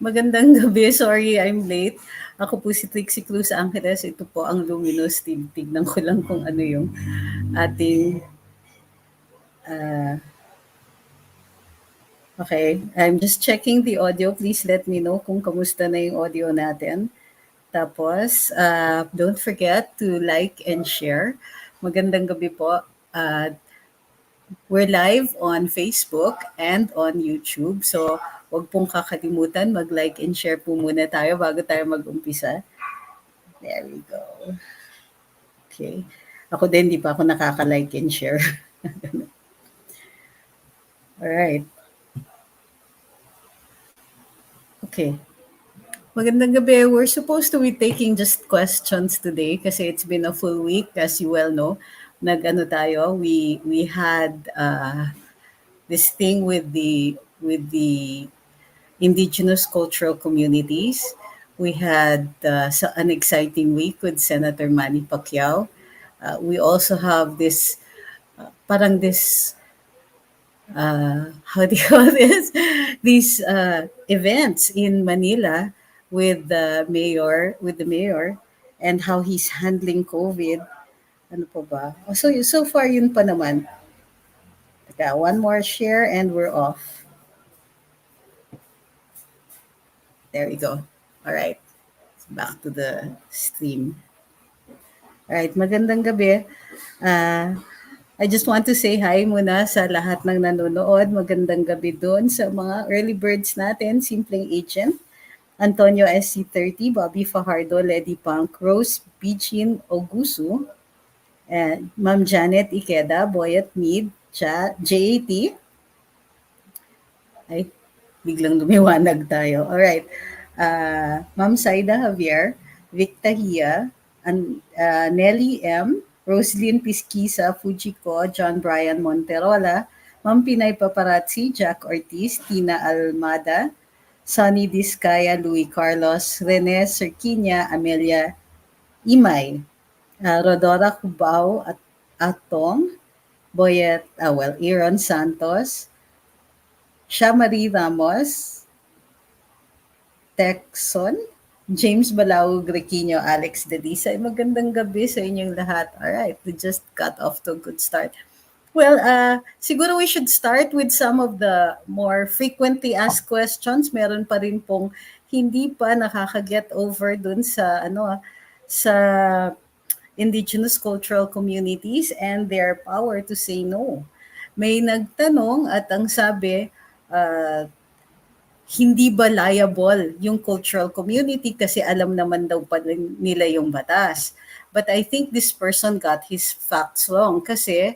Magandang gabi. Sorry, I'm late. Ako po si Trixie Cruz-Angeles. Ito po ang Luminous. Tignan ko lang kung ano yung ating... okay, I'm just checking the audio. Please let me know kung kamusta na yung audio natin. Tapos, don't forget to like and share. Magandang gabi po. We're live on Facebook and on YouTube. So, wag pong kakalimutan, mag-like and share po muna tayo bago tayo mag-umpisa. There we go. Okay. Ako din, di pa ako nakaka-like and share. Alright. Okay. Magandang gabi. We're supposed to be taking just questions today kasi it's been a full week, as you well know. Nag-ano tayo, we had this thing with the indigenous cultural communities. We had an exciting week with Senator Manny Pacquiao. We also have this parang this how do you call this? These events in Manila with the mayor, and how he's handling COVID. Ano pa ba? Oh, so far yun pa naman. Teka, one more share and we're off. There we go. All right. Back to the stream. All right, magandang gabi. Uh, I just want to say hi muna sa lahat ng nanonood. Magandang gabi doon sa mga early birds natin, Simpleng Agent, Antonio SC30, Bobby Fajardo, Lady Punk, Rose Bichin Ogusu, and Ma'am Janet Ikeda, Boyet Mead, JAT. Ay, biglang lumiwanag tayo. Alright. Ma'am Saida Javier, Vic Tahia, Nelly M., Roslyn Pisquisa, Fujiko, John Brian Monterola, Ma'am Pinay Paparazzi, Jack Ortiz, Tina Almada, Sonny Discaya, Louis Carlos, Rene Cerquinia, Amelia Imay, Rodora Cubao at Atong, Boyet, Aaron Santos, Marie Ramos, Texon, James Balao Grequino, Alex Delisa. Magandang gabi sa inyong lahat. Alright, we just got off to a good start. Well, siguro we should start with some of the more frequently asked questions. Meron pa rin pong hindi pa nakaka-get over dun sa indigenous cultural communities and their power to say no. May nagtanong at ang sabi, hindi ba liable yung cultural community kasi alam naman daw pa nila yung batas. But I think this person got his facts wrong kasi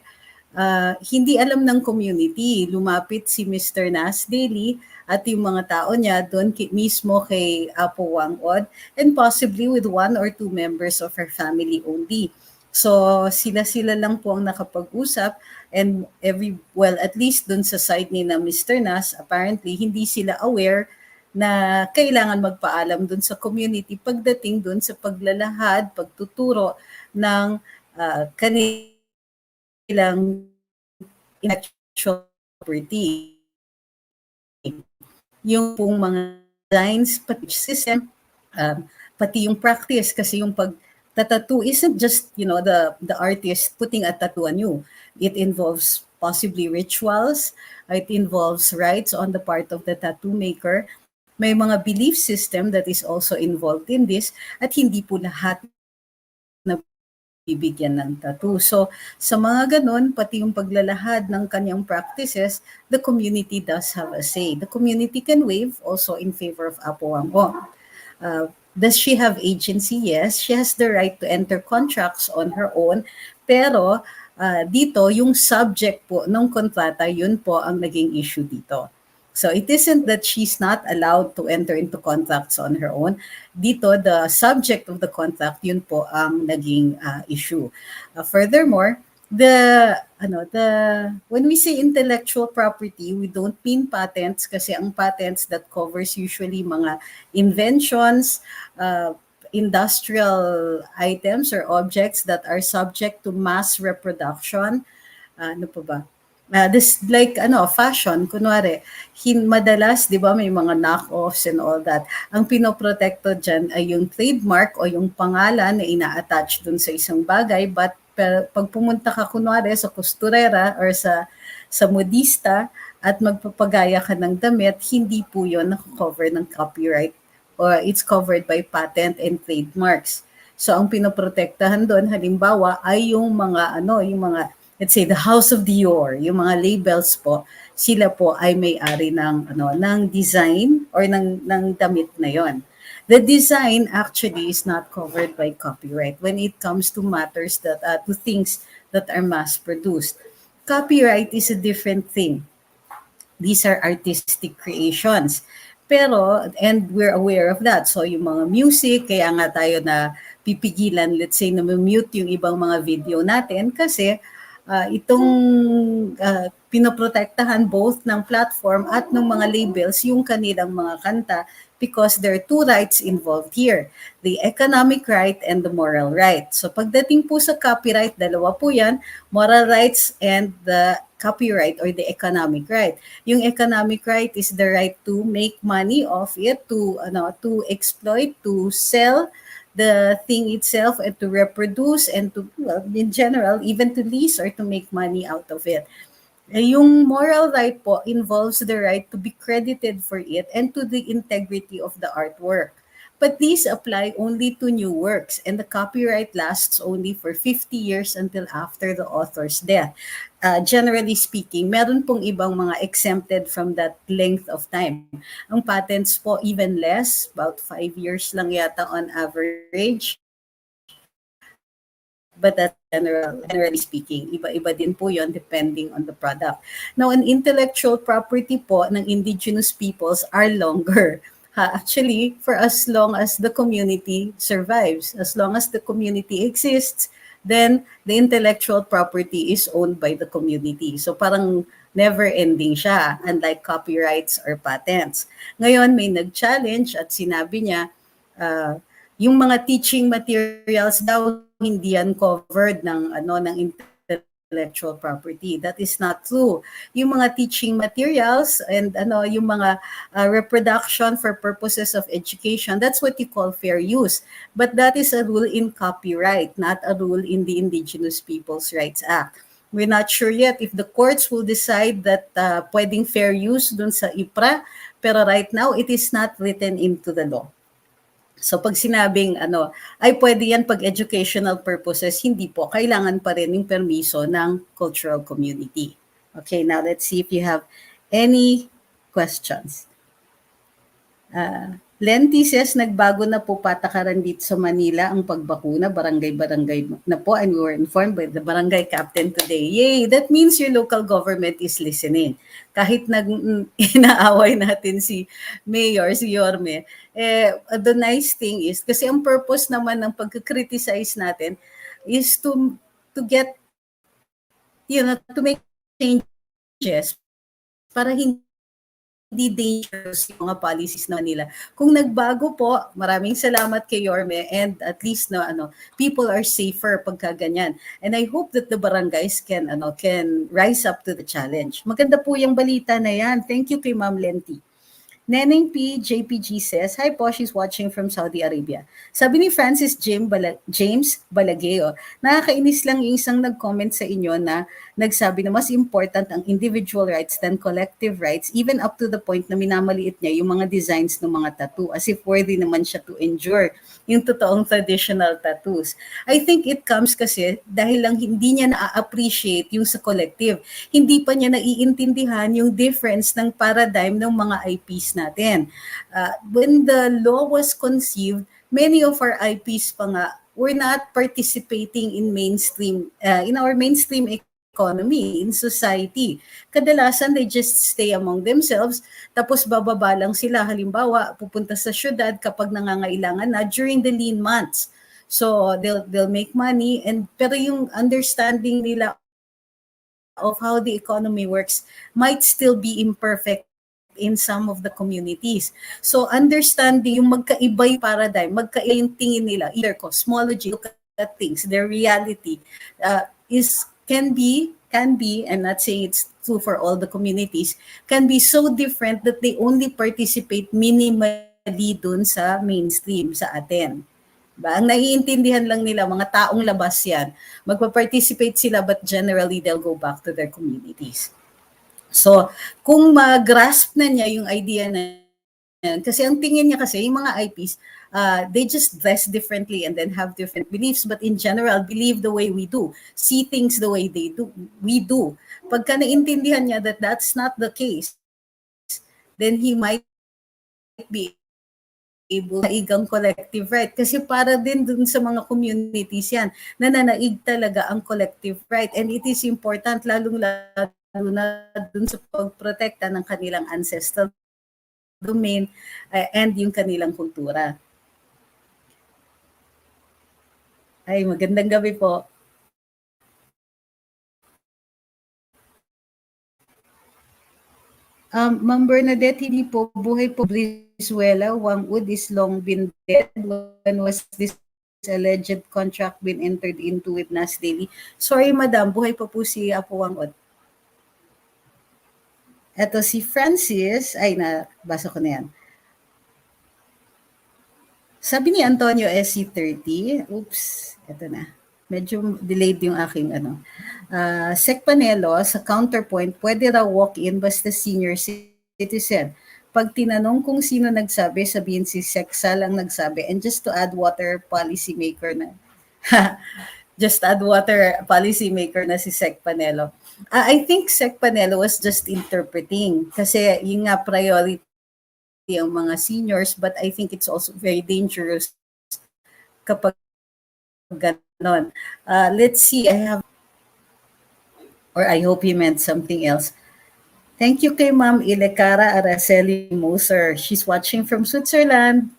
hindi alam ng community. Lumapit si Mr. Nas Daily at yung mga tao niya doon mismo kay Apo Wangod and possibly with one or two members of her family only. So sila-sila lang po ang nakapag-usap and at least dun sa side ni na Mr. Nas, apparently hindi sila aware na kailangan magpaalam dun sa community pagdating dun sa paglalahad, pagtuturo ng kanilang intellectual property. Yung pong mga designs, pati system, pati yung practice kasi yung pag-tattoo isn't just, the artist putting a tattoo on you. It involves possibly rituals, it involves rites on the part of the tattoo maker. May mga belief system that is also involved in this at hindi po lahat na bibigyan ng tattoo. So, sa mga ganun, pati yung paglalahad ng kanyang practices, the community does have a say. The community can waive also in favor of Apo Wangog. Does she have agency? Yes. She has the right to enter contracts on her own. Pero dito, yung subject po ng kontrata, yun po ang naging issue dito. So it isn't that she's not allowed to enter into contracts on her own. Dito, the subject of the contract, yun po ang naging issue. Furthermore, when we say intellectual property, we don't mean patents kasi ang patents that covers usually mga inventions, industrial items or objects that are subject to mass reproduction. Ano pa ba? This like fashion kunwari madalas 'di ba may mga knockoffs and all that. Ang pinoprotekto diyan ay yung trademark o yung pangalan na ina-attach dun sa isang bagay but pag pumunta ka kunwari sa kosturera or sa modista at magpapagaya ka ng damit, hindi po 'yon nako-cover ng copyright or it's covered by patent and trademarks. So ang pinoprotektahan doon halimbawa ay yung mga yung mga let's say the House of Dior, yung mga labels po, sila po ay may-ari ng design or ng damit na yon. The design actually is not covered by copyright when it comes to matters to things that are mass produced. Copyright is a different thing. These are artistic creations. Pero, and we're aware of that. So, yung mga music, kaya nga tayo na pipigilan, let's say, na mute yung ibang mga video natin kasi itong pinoprotektahan both ng platform at ng mga labels yung kanilang mga kanta because there are two rights involved here, the economic right and the moral right. So pagdating po sa copyright, dalawa po yan, moral rights and the copyright or the economic right. Yung economic right is the right to make money off it, to exploit, to sell the thing itself and to reproduce and to, well, in general, even to lease or to make money out of it. Yung moral right po involves the right to be credited for it and to the integrity of the artwork. But these apply only to new works and the copyright lasts only for 50 years until after the author's death. Generally speaking, meron pong ibang mga exempted from that length of time. Ang patents po even less, about 5 years lang yata on average. But that's generally speaking. Iba-iba din po yon depending on the product. Now, an intellectual property po ng indigenous peoples are longer. Actually, for as long as the community survives, as long as the community exists, then the intellectual property is owned by the community. So parang never-ending siya, unlike copyrights or patents. Ngayon, may nag-challenge at sinabi niya, yung mga teaching materials daw hindi yan covered ng intellectual property. That is not true. Yung mga teaching materials and yung mga reproduction for purposes of education, that's what you call fair use. But that is a rule in copyright, not a rule in the Indigenous Peoples' Rights Act. We're not sure yet if the courts will decide that pwedeng fair use dun sa IPRA, pero right now it is not written into the law. So pag sinabing ay pwede yan pag educational purposes, hindi po. Kailangan pa rin yung permiso ng cultural community. Okay, now let's see if you have any questions. Lenti says, nagbago na po patakaran dito sa Manila ang pagbakuna, barangay-barangay na po, and we were informed by the barangay captain today. Yay! That means your local government is listening. Kahit inaaway natin si Mayor, si Yorme, the nice thing is, kasi ang purpose naman ng pagkakriticize natin is to get, to make changes para hindi dangerous yung mga policies na nila. Kung nagbago po, maraming salamat kay Yorme and at least people are safer pagka ganyan. And I hope that the barangays can rise up to the challenge. Maganda po yung balita na yan. Thank you kay Ma'am Lenti. Neneng P. JPG says, hi po, she's watching from Saudi Arabia. Sabi ni Francis James Balageo, nakakainis lang yung isang nag-comment sa inyo na nagsabi na mas important ang individual rights than collective rights, even up to the point na minamaliit niya yung mga designs ng mga tattoo as if worthy naman siya to endure yung totoong traditional tattoos. I think it comes kasi dahil lang hindi niya na-appreciate yung sa collective. Hindi pa niya naiintindihan yung difference ng paradigm ng mga IPs natin. When the law was conceived, many of our IPs pa nga were not participating in our mainstream economy, in society. Kadalasan, they just stay among themselves, tapos bababa lang sila. Halimbawa, pupunta sa syudad kapag nangangailangan na during the lean months. So, they'll make money, pero yung understanding nila of how the economy works might still be imperfect in some of the communities. So understanding yung magkaiba yung paradigm, magkaiba yung tingin nila, either cosmology, look at things, their reality can be, I'm not saying it's true for all the communities, can be so different that they only participate minimally dun sa mainstream sa atin. Ba? Ang naiintindihan lang nila, mga taong labas yan, magpa-participate sila but generally they'll go back to their communities. So, kung mag-grasp na niya yung idea na yan, kasi ang tingin niya kasi, yung mga IPs, they just dress differently and then have different beliefs, but in general, believe the way we do, see things the way we do. Pagka naintindihan niya that that's not the case, then he might be able na igang collective right. Kasi para din dun sa mga communities yan, nananaig talaga ang collective right. And it is important, lalong-lalo na dun sa pagprotekta ng kanilang ancestral domain and yung kanilang kultura. Ay, magandang gabi po. Ma'am Bernadette, hindi po buhay po Brizuela. Wang Wood is long been dead. When was this alleged contract been entered into with Nas Daily? Sorry, madam, buhay pa po si Apo Wang Wood. Eto si Francis, ay nabasa ko na yan. Sabi ni Antonio SC30, oops, eto na. Medyo delayed yung aking ano. Sec Panelo, sa counterpoint, pwede raw walk-in basta senior citizen. Pag tinanong kung sino nagsabi, sabihin si Sec Sal ang nagsabi. And just to add water, policy maker na. Just add water, policy maker na si Sec Panelo. I think Sec Panelo was just interpreting kasi yung nga priority ang mga seniors, but I think it's also very dangerous kapag ganon. Let's see, I have, or I hope he meant something else. Thank you kay Ma'am Ilekara Araceli Moser. She's watching from Switzerland.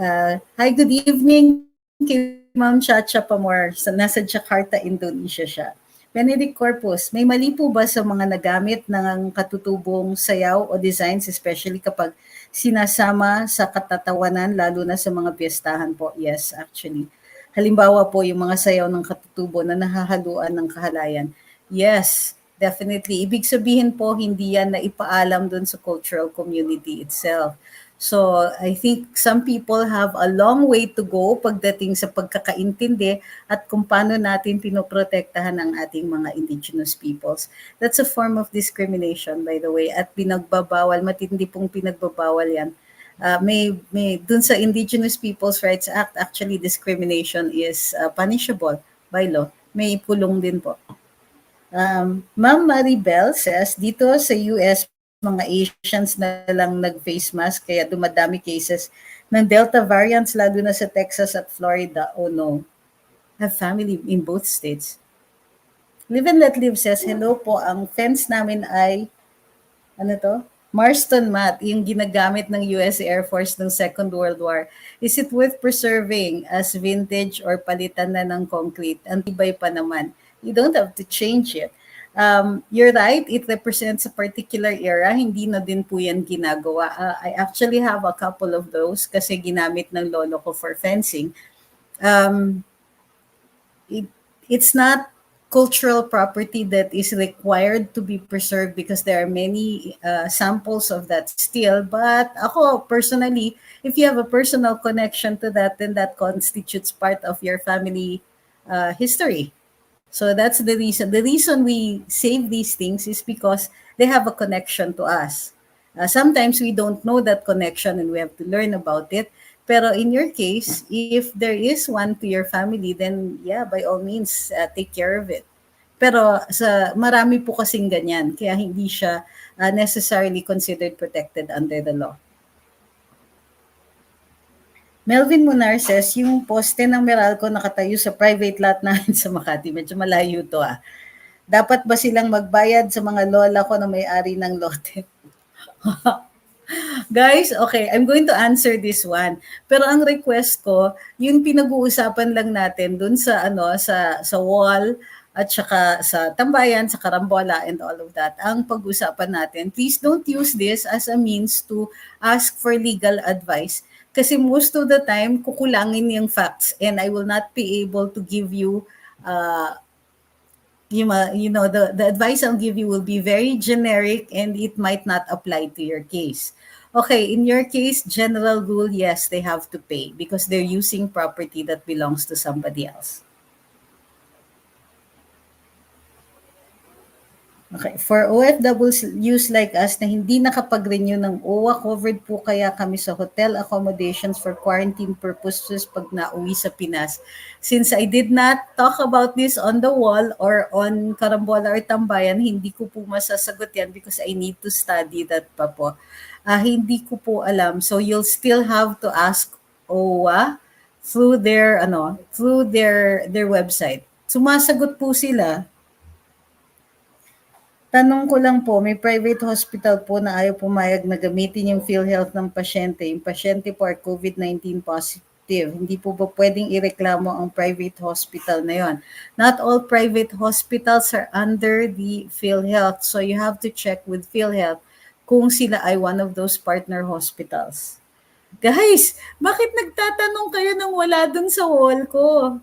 Hi, good evening kay Ma'am Chacha Pamor. Nasa Jakarta, Indonesia siya. Benedict Corpus, may mali po ba sa mga nagamit ng katutubong sayaw o designs, especially kapag sinasama sa katatawanan, lalo na sa mga piyestahan po? Yes, actually. Halimbawa po, yung mga sayaw ng katutubo na nahahaluan ng kahalayan. Yes, definitely. Ibig sabihin po, hindi yan na ipaalam dun sa cultural community itself. So I think some people have a long way to go pagdating sa pagkakaintindi at kung paano natin pinoprotektahan ang ating mga indigenous peoples. That's a form of discrimination, by the way, at pinagbabawal, matindi pong pinagbabawal yan. May dun sa Indigenous Peoples Rights Act, actually discrimination is punishable by law. May pulong din po. Ma'am Maribel says, dito sa US, mga Asians na lang nag-face mask kaya dumadami cases ng Delta variants lalo na sa Texas at Florida. Oh no. Have family in both states. Live and Let Live says, hello po, ang fence namin ay, ano to? Marston mat, yung ginagamit ng US Air Force ng Second World War. Is it worth preserving as vintage or palitan na ng concrete? Ang tibay pa naman. You don't have to change it. You're right, it represents a particular era. Hindi na din po yan ginagawa. I actually have a couple of those kasi ginamit ng lolo ko for fencing. It's not cultural property that is required to be preserved because there are many samples of that still. But ako, personally, if you have a personal connection to that, then that constitutes part of your family history. So that's the reason. The reason we save these things is because they have a connection to us. Sometimes we don't know that connection and we have to learn about it. Pero in your case, if there is one to your family, then yeah, by all means, take care of it. Pero sa marami po kasing ganyan, kaya hindi siya necessarily considered protected under the law. Melvin Munar says, yung poste ng Meralco nakatayo sa private lot namin sa Makati. Medyo malayo to Dapat ba silang magbayad sa mga lola ko na may-ari ng lote? Guys, okay, I'm going to answer this one. Pero ang request ko, yung pinag-uusapan lang natin dun sa sa wall at saka sa tambayan, sa karambola and all of that. Ang pag-usapan natin, please don't use this as a means to ask for legal advice. Kasi most of the time, kukulangin yung facts and I will not be able to give you the advice I'll give you will be very generic and it might not apply to your case. Okay, in your case, general rule, yes, they have to pay because they're using property that belongs to somebody else. Okay, for OFWs like us na hindi nakapag-renew ng OWA, covered po kaya kami sa hotel accommodations for quarantine purposes pag nauwi sa Pinas. Since I did not talk about this on the wall or on Karambola or Tambayan, hindi ko po masasagot yan because I need to study that pa po. Hindi ko po alam. So you'll still have to ask OWA through their website. Sumasagot po sila. Tanong ko lang po, may private hospital po na ayaw pumayag na gamitin yung PhilHealth ng pasyente. Yung pasyente po ay COVID-19 positive. Hindi po ba pwedeng ireklamo ang private hospital na yon? Not all private hospitals are under the PhilHealth. So you have to check with PhilHealth kung sila ay one of those partner hospitals. Guys, bakit nagtatanong kayo nang wala dun sa wall ko?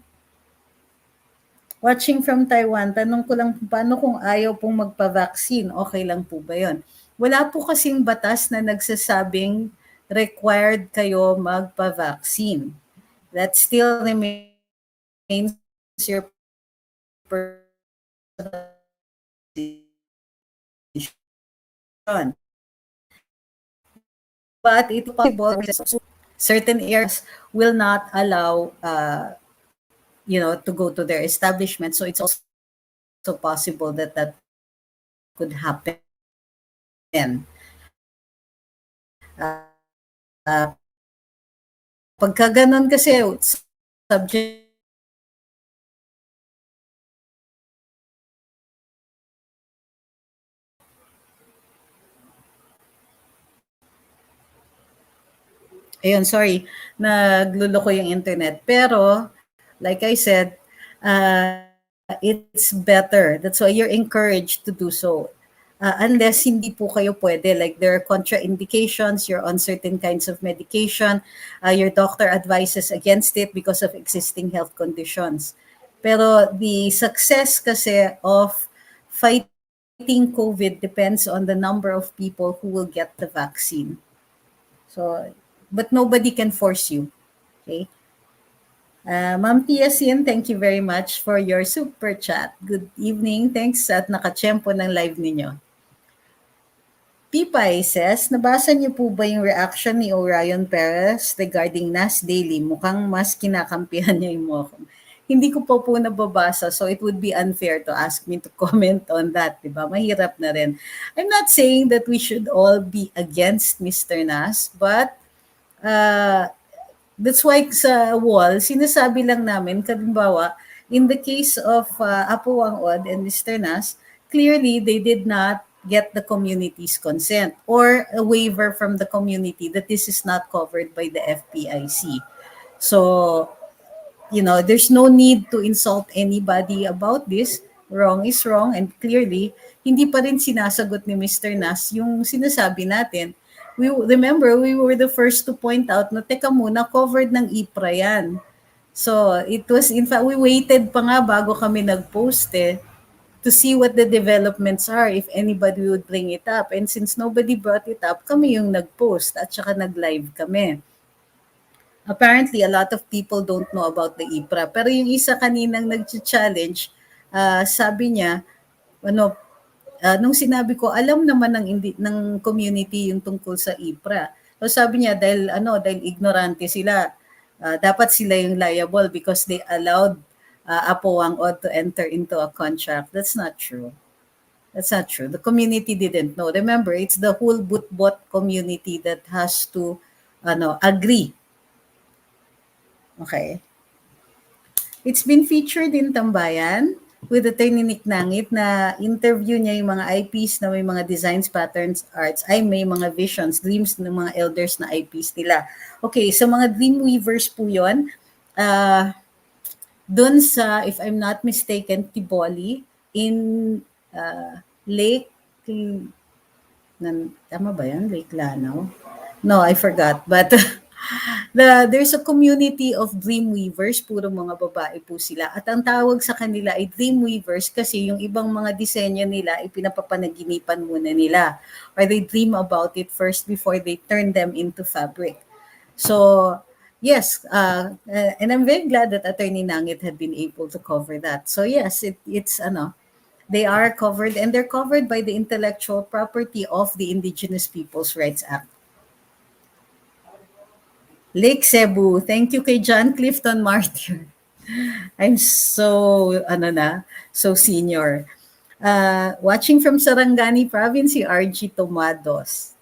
Watching from Taiwan, tanong ko lang paano kung ayaw pong magpa-vaccine, okay lang po ba yun? Wala po kasing batas na nagsasabing required kayo magpa-vaccine. That still remains your personal decision. But it's possible certain areas will not allow to go to their establishment. So it's also possible that that could happen. Uh, Pagka ganun kasi, subject ayun, sorry, nagluloko yung internet. Pero, like I said, it's better. That's why you're encouraged to do so. Unless hindi po kayo pwede, like there are contraindications, you're on certain kinds of medication, your doctor advises against it because of existing health conditions. Pero the success kasi of fighting COVID depends on the number of people who will get the vaccine. So, but nobody can force you. Okay? Ma'am Tiasin, thank you very much for your super chat. Good evening. Thanks at nakachempo ng live ninyo. Pipay says, nabasa niyo po ba yung reaction ni Orion Perez regarding Nas Daily? Mukhang mas kinakampihan niya yung mo. Hindi ko po nababasa, so it would be unfair to ask me to comment on that, di ba? Mahirap na rin. I'm not saying that we should all be against Mr. Nas, but that's why sa wall, sinasabi lang namin, kalimbawa, in the case of Apo Wang-od and Mr. Nas, clearly they did not get the community's consent or a waiver from the community that this is not covered by the FPIC. So, there's no need to insult anybody about this. Wrong is wrong, and clearly, hindi pa rin sinasagot ni Mr. Nas yung sinasabi natin. We were the first to point out na teka muna, covered ng IPRA yan. So, it was, in fact, we waited pa nga bago kami nag-post to see what the developments are if anybody would bring it up. And since nobody brought it up, kami yung nag-post at saka nag-live kami. Apparently, a lot of people don't know about the IPRA. Pero yung isa kaninang nag-challenge, sabi niya, nung sinabi ko, alam naman ng community yung tungkol sa IPRA. So sabi niya, dahil ignorante sila, dapat sila yung liable because they allowed Apo Wang-od to enter into a contract. That's not true. That's not true. The community didn't know. Remember, it's the whole boot-bot community that has to agree. Okay. It's been featured in Tambayan with Attorney Nick Nangit na interview niya yung mga IPs na may mga designs, patterns, arts, ay may mga visions, dreams ng mga elders na IPs nila. Okay, so mga dream weavers po yun. Doon sa, if I'm not mistaken, Tiboli, in Lake, tama ba yan? Lake Lanao? No, I forgot. But There's a community of dream weavers, puro mga babae po sila. At ang tawag sa kanila ay dream weavers kasi yung ibang mga disenyo nila ay pinapapanaginipan muna nila. Or they dream about it first before they turn them into fabric. So, yes, and I'm very glad that Attorney Nangit had been able to cover that. So yes, it's they are covered and they're covered by the intellectual property of the Indigenous Peoples' Rights Act. Lake Cebu, thank you kay John Clifton Martyr. I'm so, so senior. Watching from Sarangani Province, si RG Tomados.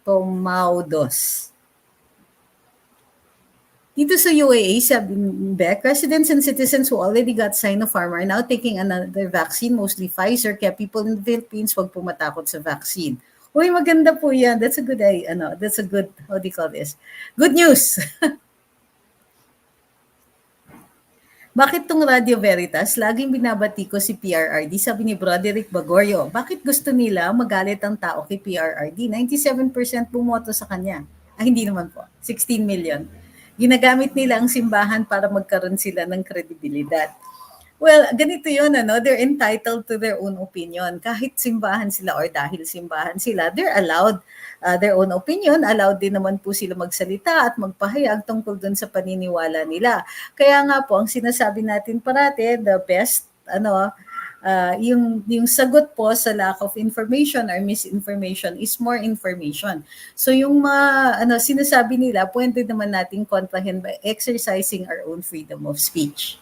Tomaudos. Dito sa UAE, sabi ni Beck, residents and citizens who already got Sinopharm are now taking another vaccine, mostly Pfizer, kaya people in the Philippines wag po matakot sa vaccine. Uy, maganda po yan. That's a good, that's a good, how do you call this? Good news. Bakit tong Radio Veritas, laging binabati ko si PRRD, sabi ni Broderick Bagorio. Bakit gusto nila magalit ang tao kay PRRD? 97% bumoto sa kanya. Hindi naman po. 16 million. Ginagamit nila ang simbahan para magkaroon sila ng kredibilidad. Well, ganito yun, they're entitled to their own opinion. Kahit simbahan sila or dahil simbahan sila, they're allowed their own opinion. Allowed din naman po sila magsalita at magpahayag tungkol dun sa paniniwala nila. Kaya nga po, ang sinasabi natin parati, the best, yung sagot po sa lack of information or misinformation is more information. So yung sinasabi nila, pwede naman nating kontrahin by exercising our own freedom of speech.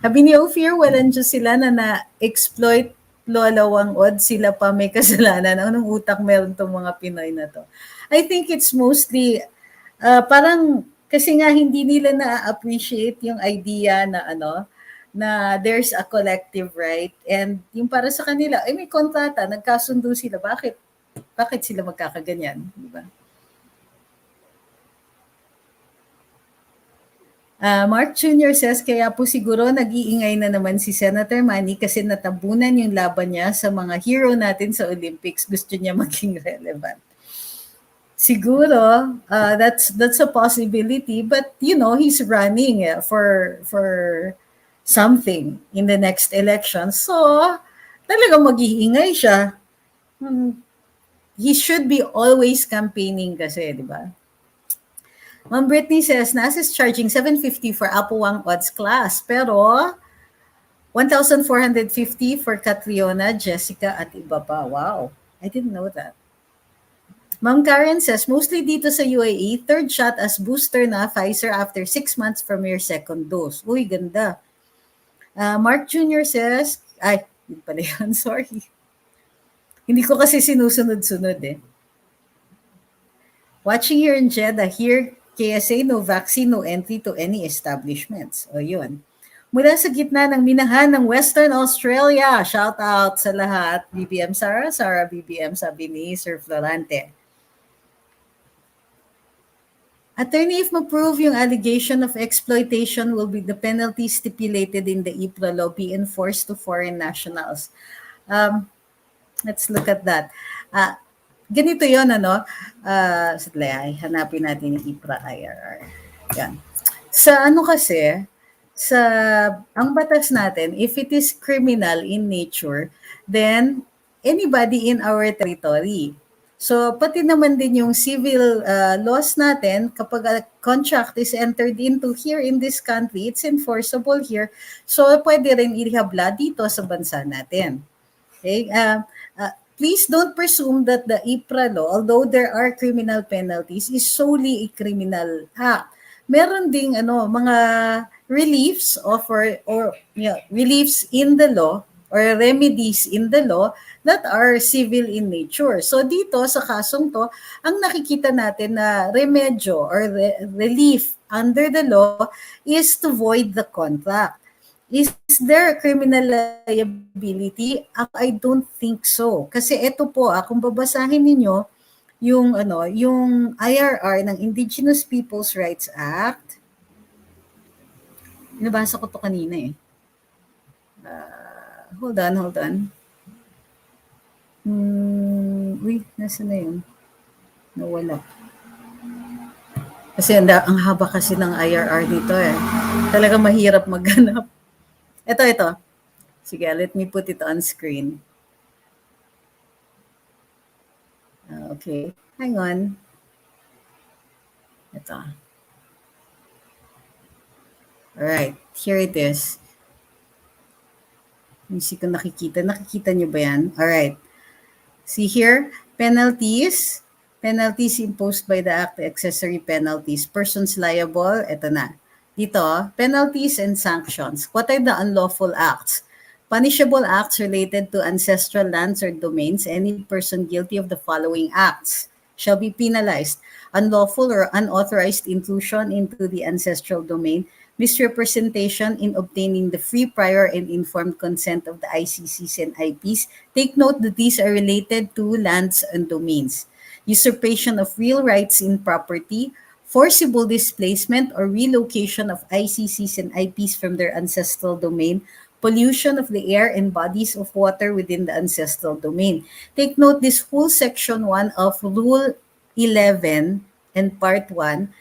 Sabi ni Ophir, walang Diyos sila na na-exploit lolawang odds, sila pa may kasalanan. Anong utak meron tong mga Pinoy na to? I think it's mostly, parang, kasi nga hindi nila na-appreciate yung idea na na there's a collective right. And yung para sa kanila, may kontrata, nagkasundo sila. Bakit sila magkakaganyan? Diba? Mark Jr. says, kaya po siguro nag-iingay na naman si Senator Manny kasi natabunan yung laban niya sa mga hero natin sa Olympics. Gusto niya maging relevant. Siguro, that's a possibility, but he's running for something in the next election. So, talagang mag-iingay siya. He should be always campaigning kasi, di ba? Ma'am Brittany says, NAS is charging $750 for Apuang odds class, pero $1,450 for Catriona, Jessica, at iba pa. Wow, I didn't know that. Ma'am Karen says, mostly dito sa UAE, third shot as booster na Pfizer after 6 months from your second dose. Uy, ganda. Mark Jr. says, yun pala yun, sorry. Hindi ko kasi sinusunod-sunod eh. Watching here in Jeddah, here KSA, no vaccine, no entry to any establishments. O yun. Mula sa gitna ng minahan ng Western Australia, shout out sa lahat. BBM Sarah, BBM, sabi ni Sir Florante. Attorney, if ma-prove yung allegation of exploitation, will be the penalty stipulated in the IPRA law be enforced to foreign nationals? Let's look at that. Ganito yun, hanapin natin yung IPRA IRR. Yan. Sa kasi, ang batas natin, if it is criminal in nature, then anybody in our territory. So, pati naman din yung civil laws natin, kapag a contract is entered into here in this country, it's enforceable here. So, pwede rin ihabla dito sa bansa natin. Okay? Please don't presume that the IPRA law, although there are criminal penalties, is solely a criminal act. Meron ding mga reliefs reliefs in the law or remedies in the law that are civil in nature. So dito sa kasong to, ang nakikita natin na remedyo or relief under the law is to void the contract. Is there a criminal liability? I don't think so. Kasi ito po, kung babasahin ninyo yung yung IRR ng Indigenous Peoples' Rights Act. Nabasa ko to kanina eh. Hold on. Nasa na yun? Nawala. Kasi ang haba kasi ng IRR nito eh. Talaga mahirap maghanap. Ito. Sige, let me put it on screen. Okay, hang on. Ito. Alright, here it is. Hindi ko nakikita. Nakikita niyo ba yan? Alright. See here, penalties. Penalties imposed by the act, accessory penalties. Persons liable, eto na. Dito, penalties and sanctions. What are the unlawful acts? Punishable acts related to ancestral lands or domains. Any person guilty of the following acts shall be penalized. Unlawful or unauthorized intrusion into the ancestral domain, misrepresentation in obtaining the free, prior, and informed consent of the ICCs and IPs. Take note that these are related to lands and domains. Usurpation of real rights in property, forcible displacement or relocation of ICCs and IPs from their ancestral domain, pollution of the air and bodies of water within the ancestral domain. Take note this whole section 1 of Rule 11 and Part 1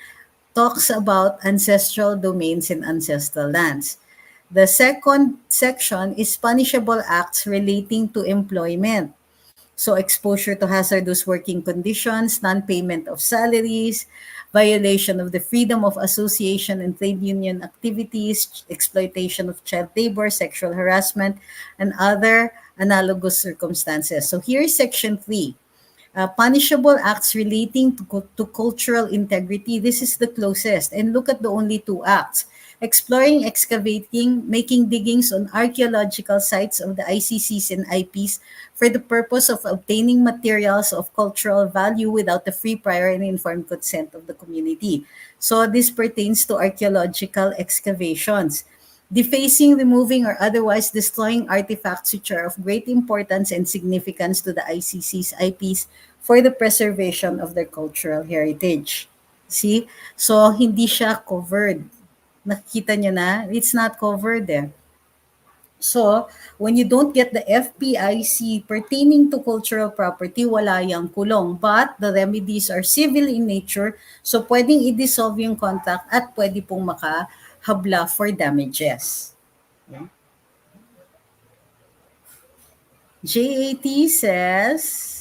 talks about ancestral domains and ancestral lands. The second section is punishable acts relating to employment. So exposure to hazardous working conditions, non-payment of salaries, violation of the freedom of association and trade union activities, exploitation of child labor, sexual harassment, and other analogous circumstances. So here is section 3. Punishable acts relating to cultural integrity. This is the closest. And look at the only two acts. Exploring, excavating, making diggings on archaeological sites of the ICCs and IPs for the purpose of obtaining materials of cultural value without the free, prior, and informed consent of the community. So this pertains to archaeological excavations. Defacing, removing, or otherwise destroying artifacts which are of great importance and significance to the ICC's IPs for the preservation of their cultural heritage. See? So, hindi siya covered. Nakikita niyo na? It's not covered eh. So, when you don't get the FPIC pertaining to cultural property, wala yang kulong. But the remedies are civil in nature, so pwedeng i-dissolve yung contract at pwede pong makahabla for damages. JAT says,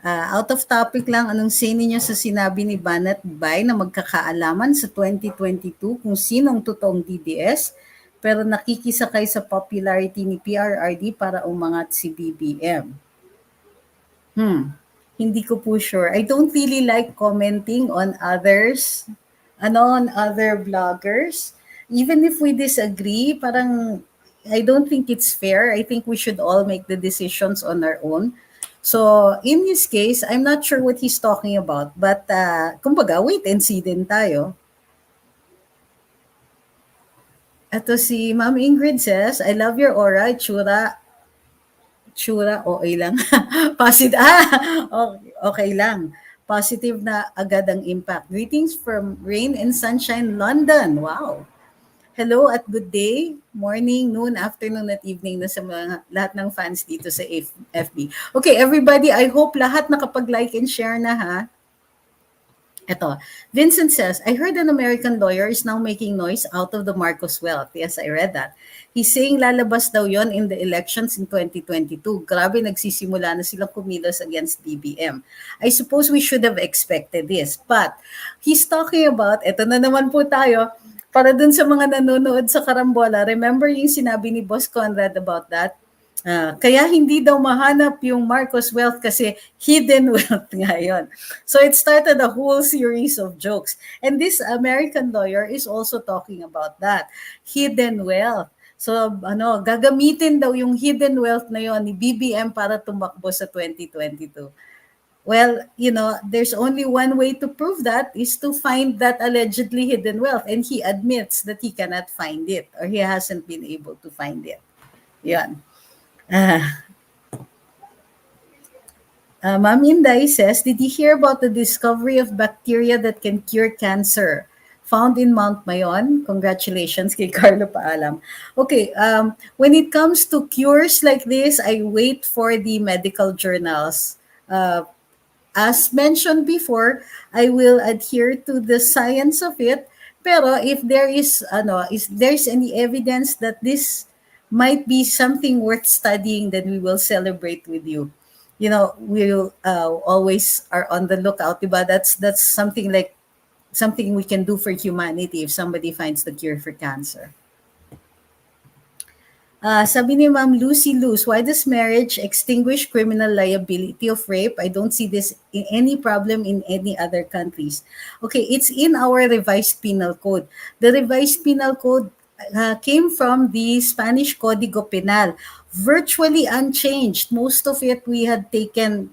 out of topic lang, anong say ninyo sa sinabi ni Banat Bay na magkakaalaman sa 2022 kung sinong totoong DDS pero nakikisakay sa popularity ni PRRD para umangat si BBM? Hindi ko po sure. I don't really like commenting on others, on other vloggers. Even if we disagree, parang I don't think it's fair. I think we should all make the decisions on our own. So, in his case, I'm not sure what he's talking about. But, kumbaga, wait and see din tayo. Ito si Ma'am Ingrid says, I love your aura, tsura, okay lang. Positive, okay lang. Positive na agad ang impact. Greetings from Rain and Sunshine, London. Wow. Hello at good day, morning, noon, afternoon at evening na sa mga lahat ng fans dito sa FB. Okay, everybody, I hope lahat nakapag-like and share na ha. Ito, Vincent says, I heard an American lawyer is now making noise out of the Marcos wealth. Yes, I read that. He's saying lalabas daw yon in the elections in 2022. Grabe, nagsisimula na silang kumilos against BBM. I suppose we should have expected this. But he's talking about, ito na naman po tayo, para dun sa mga nanonood sa Karambola, remember yung sinabi ni Boss Conrad about that? Kaya hindi daw mahanap yung Marcos wealth kasi hidden wealth nga yun. So it started a whole series of jokes. And this American lawyer is also talking about that, hidden wealth. So gagamitin daw yung hidden wealth na yon ni BBM para tumakbo sa 2022. Well, there's only one way to prove that is to find that allegedly hidden wealth. And he admits that he cannot find it or he hasn't been able to find it. Yan. Ma'am Inday says, did you hear about the discovery of bacteria that can cure cancer? Found in Mount Mayon. Congratulations kay Carlo Paalam. Okay, when it comes to cures like this, I wait for the medical journals. as mentioned before, I will adhere to the science of it. Pero if there is is there's any evidence that this might be something worth studying, then we will celebrate with you. We'll always are on the lookout, diba? That's something like something we can do for humanity if somebody finds the cure for cancer. Sabi ni Ma'am Lucy Luz, why does marriage extinguish criminal liability of rape? I don't see this in any problem in any other countries. Okay, it's in our revised penal code. The revised penal code came from the Spanish Código Penal, virtually unchanged. Most of it we had taken,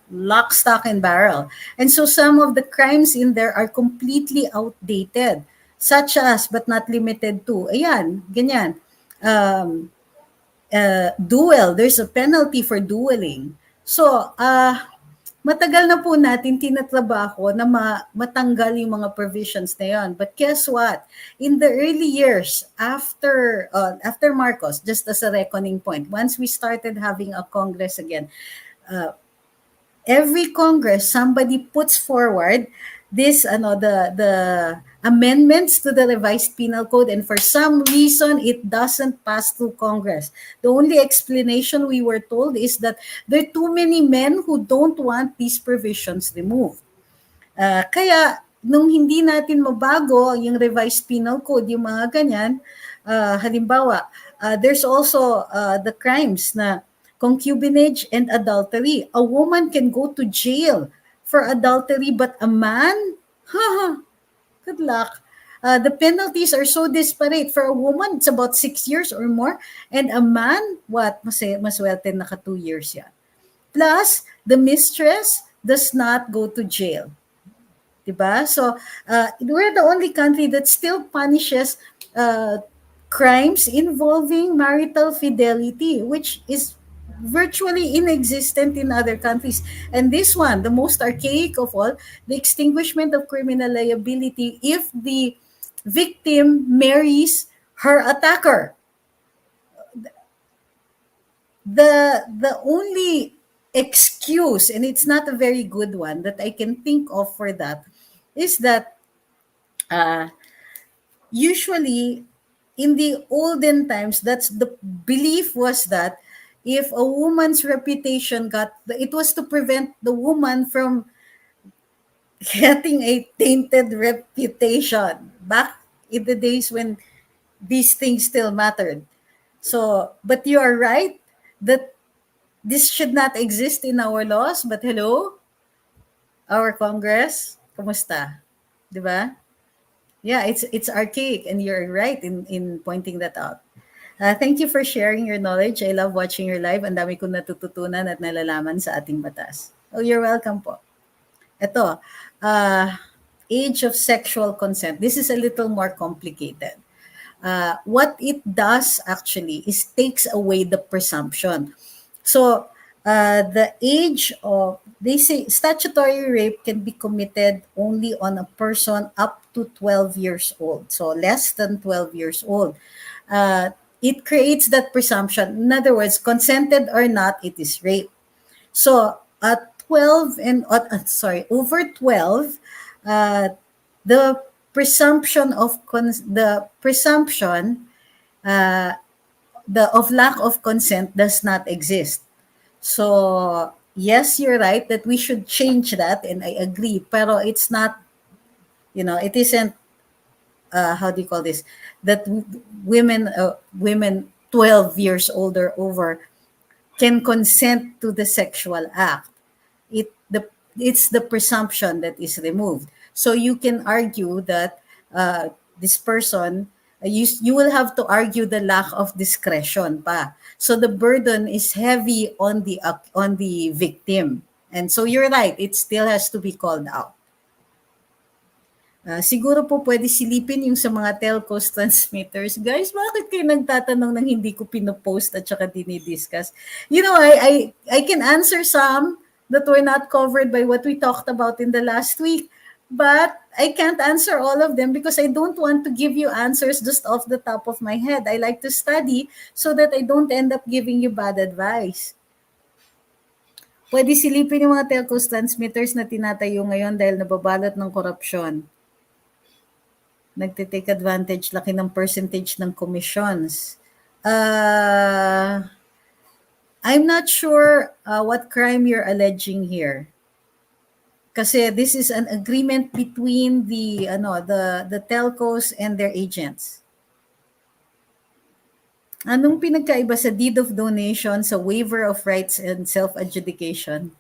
lock, stock, and barrel. And so some of the crimes in there are completely outdated, such as, but not limited to, ayan, ganyan, um, duel. There's a penalty for dueling. So, matagal na po natin tinatrabaho na matanggal yung mga provisions na yon. But guess what? In the early years, after Marcos, just as a reckoning point, once we started having a Congress again, every Congress, somebody puts forward this, the amendments to the revised penal code, and for some reason, it doesn't pass through Congress. The only explanation we were told is that there are too many men who don't want these provisions removed. Kaya, nung hindi natin mabago yung revised penal code, yung mga ganyan, halimbawa, there's also the crimes na concubinage and adultery. A woman can go to jail for adultery, but a man, good luck. The penalties are so disparate. For a woman, it's about 6 years or more. And a man, what? Maswerte naka 2 years yan. Plus, the mistress does not go to jail. Diba? So, we're the only country that still punishes crimes involving marital fidelity, which is virtually inexistent in other countries. And this one, the most archaic of all, the extinguishment of criminal liability if the victim marries her attacker. The only excuse, and it's not a very good one that I can think of for that, is that usually in the olden times, that's the belief was that if a woman's reputation it was to prevent the woman from getting a tainted reputation back in the days when these things still mattered. So, but you are right that this should not exist in our laws, but hello, our Congress, kumusta? Diba? Yeah, it's archaic, and you're right in pointing that out. Thank you for sharing your knowledge. I love watching your live. Ang dami kong natututunan at nalalaman sa ating batas. Oh, you're welcome po. Ito, age of sexual consent. This is a little more complicated. What it does actually is takes away the presumption. So, the age of, they say statutory rape can be committed only on a person up to 12 years old. So, less than 12 years old. It creates that presumption. In other words, consented or not, it is rape. So, at 12 and, over 12, the presumption of of lack of consent does not exist. So, yes, you're right that we should change that, and I agree. Pero it's not, it isn't, how do you call this? That women 12 years old or over can consent to the sexual act. It's the presumption that is removed. So you can argue that this person, you will have to argue the lack of discretion pa. So the burden is heavy on the victim. And so you're right, it still has to be called out. Siguro po pwede silipin yung sa mga telcos transmitters. Guys, bakit kayo nagtatanong ng hindi ko pinopost at saka dinidiscuss? I can answer some that were not covered by what we talked about in the last week. But I can't answer all of them because I don't want to give you answers just off the top of my head. I like to study so that I don't end up giving you bad advice. Pwede silipin yung mga telcos transmitters na tinatayo ngayon dahil nababalot ng korupsyon. Nagte-take advantage, laki ng percentage ng commissions. I'm not sure what crime you're alleging here. Kasi this is an agreement between the telcos and their agents. Anong pinagkaiba sa deed of donation sa waiver of rights and self-adjudication?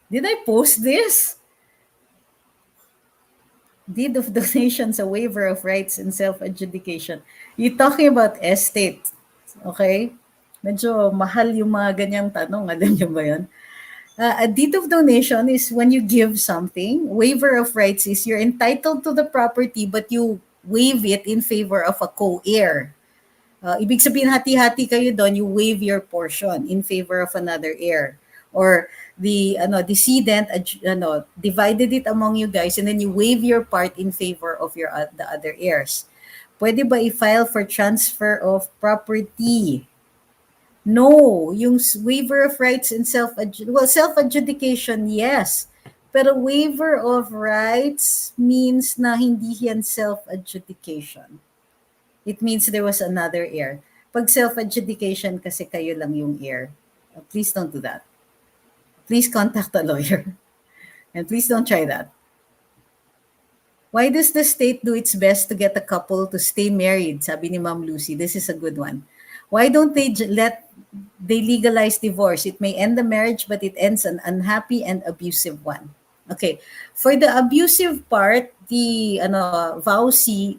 Did I post this? Deed of donation sa waiver of rights and self-adjudication. You talking about estate, okay? Medyo mahal yung mga ganyang tanong. Alam niyo ba yun? A deed of donation is when you give something. Waiver of rights is you're entitled to the property but you waive it in favor of a co-heir. Ibig sabihin, hati-hati kayo doon, you waive your portion in favor of another heir. Or the decedent divided it among you guys and then you waive your part in favor of the other heirs. Pwede ba i-file for transfer of property? No, yung waiver of rights and self-adjudication, yes. Pero waiver of rights means na hindi yan self-adjudication. It means there was another heir. Pag self-adjudication kasi kayo lang yung heir. Please don't do that. Please contact a lawyer. And please don't try that. Why does the state do its best to get a couple to stay married? Sabi ni Ma'am Lucy. This is a good one. Why don't they legalize divorce? It may end the marriage, but it ends an unhappy and abusive one. Okay. For the abusive part, the VAUC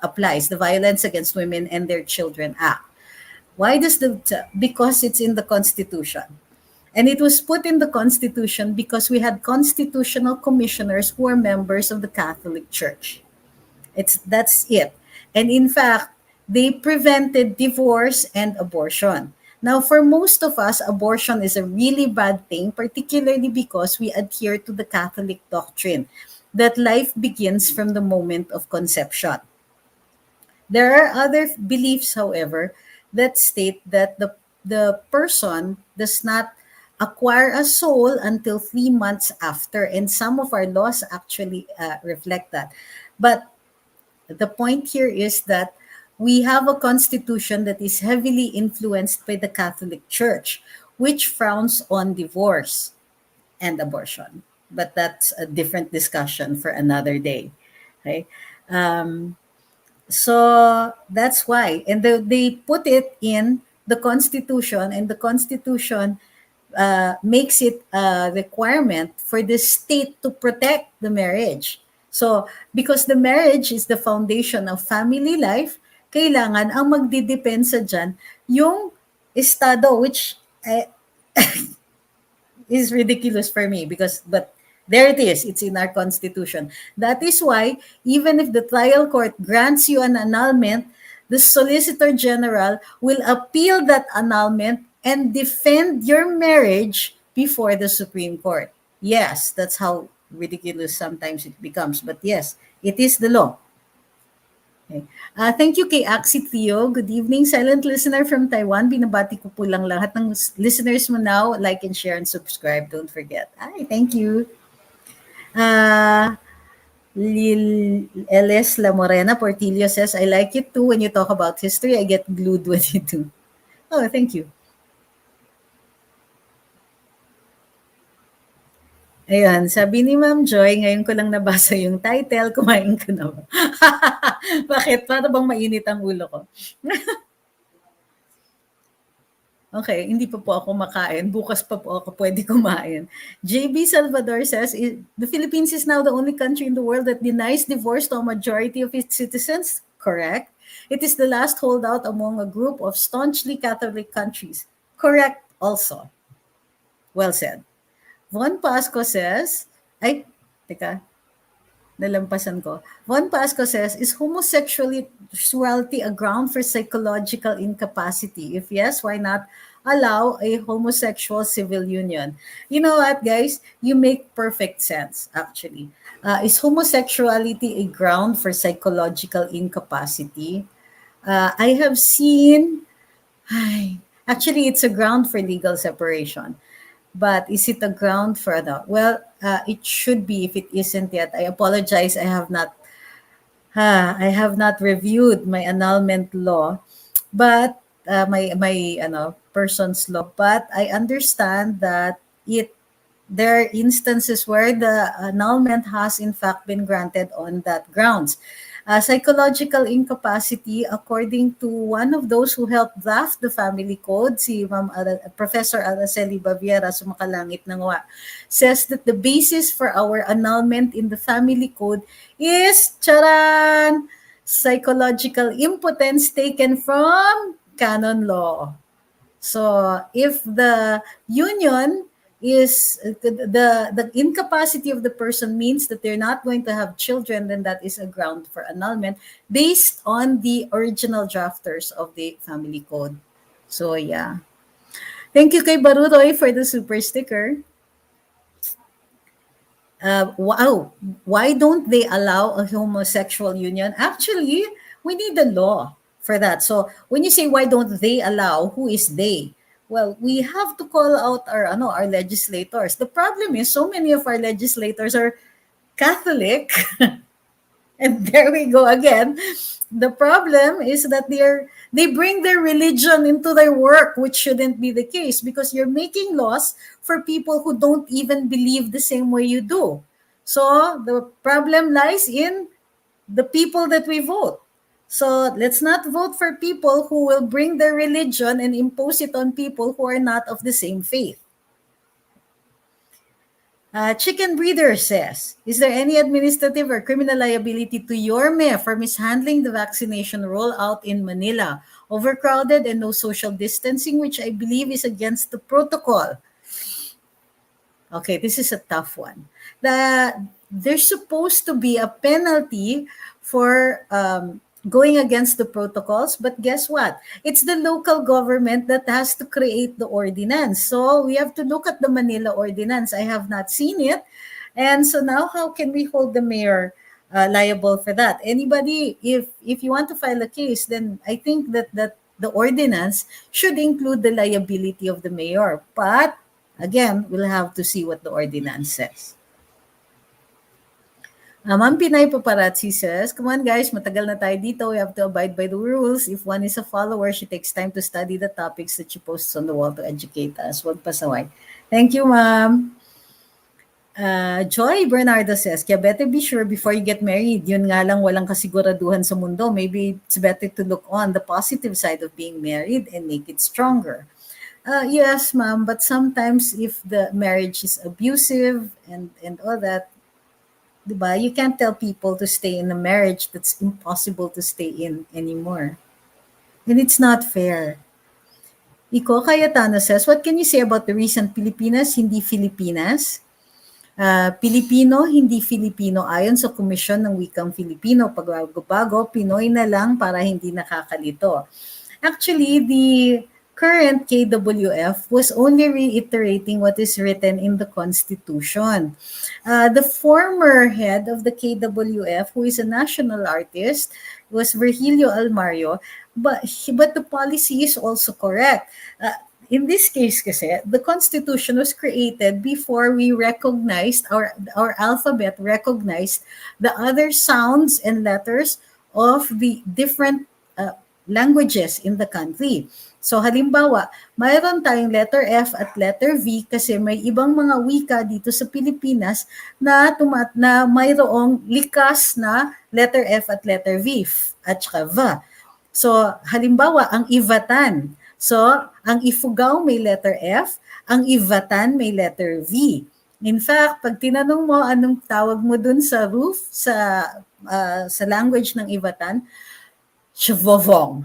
applies, the Violence Against Women and Their Children Act. Why does because it's in the Constitution. And it was put in the Constitution because we had constitutional commissioners who are members of the Catholic Church. That's it. And in fact, they prevented divorce and abortion. Now, for most of us, abortion is a really bad thing, particularly because we adhere to the Catholic doctrine that life begins from the moment of conception. There are other beliefs, however, that state that the person does not acquire a soul until 3 months after, and some of our laws actually reflect that. But the point here is that we have a constitution that is heavily influenced by the Catholic Church, which frowns on divorce and abortion. But that's a different discussion for another day. Okay? So that's why. And they put it in the Constitution, and the Constitution makes it a requirement for the state to protect the marriage. So, because the marriage is the foundation of family life, kailangan ang magdidepensa dyan yung estado, which is ridiculous for me but there it is. It's in our Constitution. That is why, even if the trial court grants you an annulment, the Solicitor General will appeal that annulment and defend your marriage before the Supreme Court. Yes, that's how ridiculous sometimes it becomes. But yes, it is the law. Okay. Thank you kay Axie Theo. Good evening, silent listener from Taiwan. Binabati ko po lang lahat ng listeners mo now. Like and share and subscribe. Don't forget. Hi, thank you. L.S. La Morena Portillo says, I like it too. When you talk about history, I get glued with it too. Oh, thank you. Ayun, sabi ni Ma'am Joy, ngayon ko lang nabasa yung title, kumain ka na ba? Bakit? Para bang mainit ang ulo ko? Okay, hindi pa po ako makain. Bukas pa po ako pwede kumain. JB Salvador says, the Philippines is now the only country in the world that denies divorce to a majority of its citizens. Correct. It is the last holdout among a group of staunchly Catholic countries. Correct also. Well said. Von Pasco says, nalampasan ko. Von Pasco says, is homosexuality a ground for psychological incapacity? If yes, why not allow a homosexual civil union? You know what, guys? You make perfect sense, actually. Is homosexuality a ground for psychological incapacity? I have seen Actually, it's a ground for legal separation. But is it a ground for that? Well, it should be. If it isn't yet, I apologize. I have not reviewed my annulment law, but my person's law. But I understand that it there are instances where the annulment has in fact been granted on that grounds. Psychological incapacity, according to one of those who helped draft the family code, si Professor Araceli Baviera, sumakalangit ng wa, says that the basis for our annulment in the family code is, charan, psychological impotence taken from canon law. So if the union is the incapacity of the person means that they're not going to have children, then that is a ground for annulment based on the original drafters of the family code. So yeah. Thank you kay Baruroy for the super sticker. Wow, why don't they allow a homosexual union? Actually, we need a law for that. So when you say why don't they allow, who is they? Well, we have to call out our legislators. The problem is so many of our legislators are Catholic. And there we go again. The problem is that they bring their religion into their work, which shouldn't be the case because you're making laws for people who don't even believe the same way you do. So the problem lies in the people that we vote. So let's not vote for people who will bring their religion and impose it on people who are not of the same faith. Chicken Breeder says, is there any administrative or criminal liability to Yorme for mishandling the vaccination rollout in Manila? Overcrowded and no social distancing, which I believe is against the protocol. Okay, this is a tough one. There's supposed to be a penalty for going against the protocols, but guess what? It's the local government that has to create the ordinance. So we have to look at the Manila ordinance. I have not seen it. And so now how can we hold the mayor liable for that? Anybody, if you want to file a case, then I think that the ordinance should include the liability of the mayor. But again, we'll have to see what the ordinance says. Ma'am Pinay Paparazzi says, come on guys, matagal na tayo dito. We have to abide by the rules. If one is a follower, she takes time to study the topics that she posts on the wall to educate us. Huwag pasaway. Thank you, ma'am. Joy Bernardo says, kaya better be sure before you get married. Yun nga lang walang kasiguraduhan sa mundo. Maybe it's better to look on the positive side of being married and make it stronger. Yes, ma'am, but sometimes if the marriage is abusive and all that, diba, you can't tell people to stay in a marriage that's impossible to stay in anymore. And it's not fair. Iko Cayetano says, what can you say about the recent Pilipinas, hindi Filipinas? Pilipino, hindi Filipino ayon sa Komisyon ng Wikang Filipino. Pagbago-bago, Pinoy na lang para hindi nakakalito. Actually, the current KWF was only reiterating what is written in the Constitution. The former head of the KWF, who is a national artist, was Virgilio Almario, but the policy is also correct. In this case kasi, the Constitution was created before we recognized, our alphabet recognized the other sounds and letters of the different languages in the country. So halimbawa, mayroon tayong letter F at letter V kasi may ibang mga wika dito sa Pilipinas na mayroong likas na letter F at letter V at saka V. So halimbawa, ang Ivatan. So ang Ifugao may letter F, ang Ivatan may letter V. In fact, pag tinanong mo anong tawag mo dun sa roof sa language ng Ivatan, Shvovong.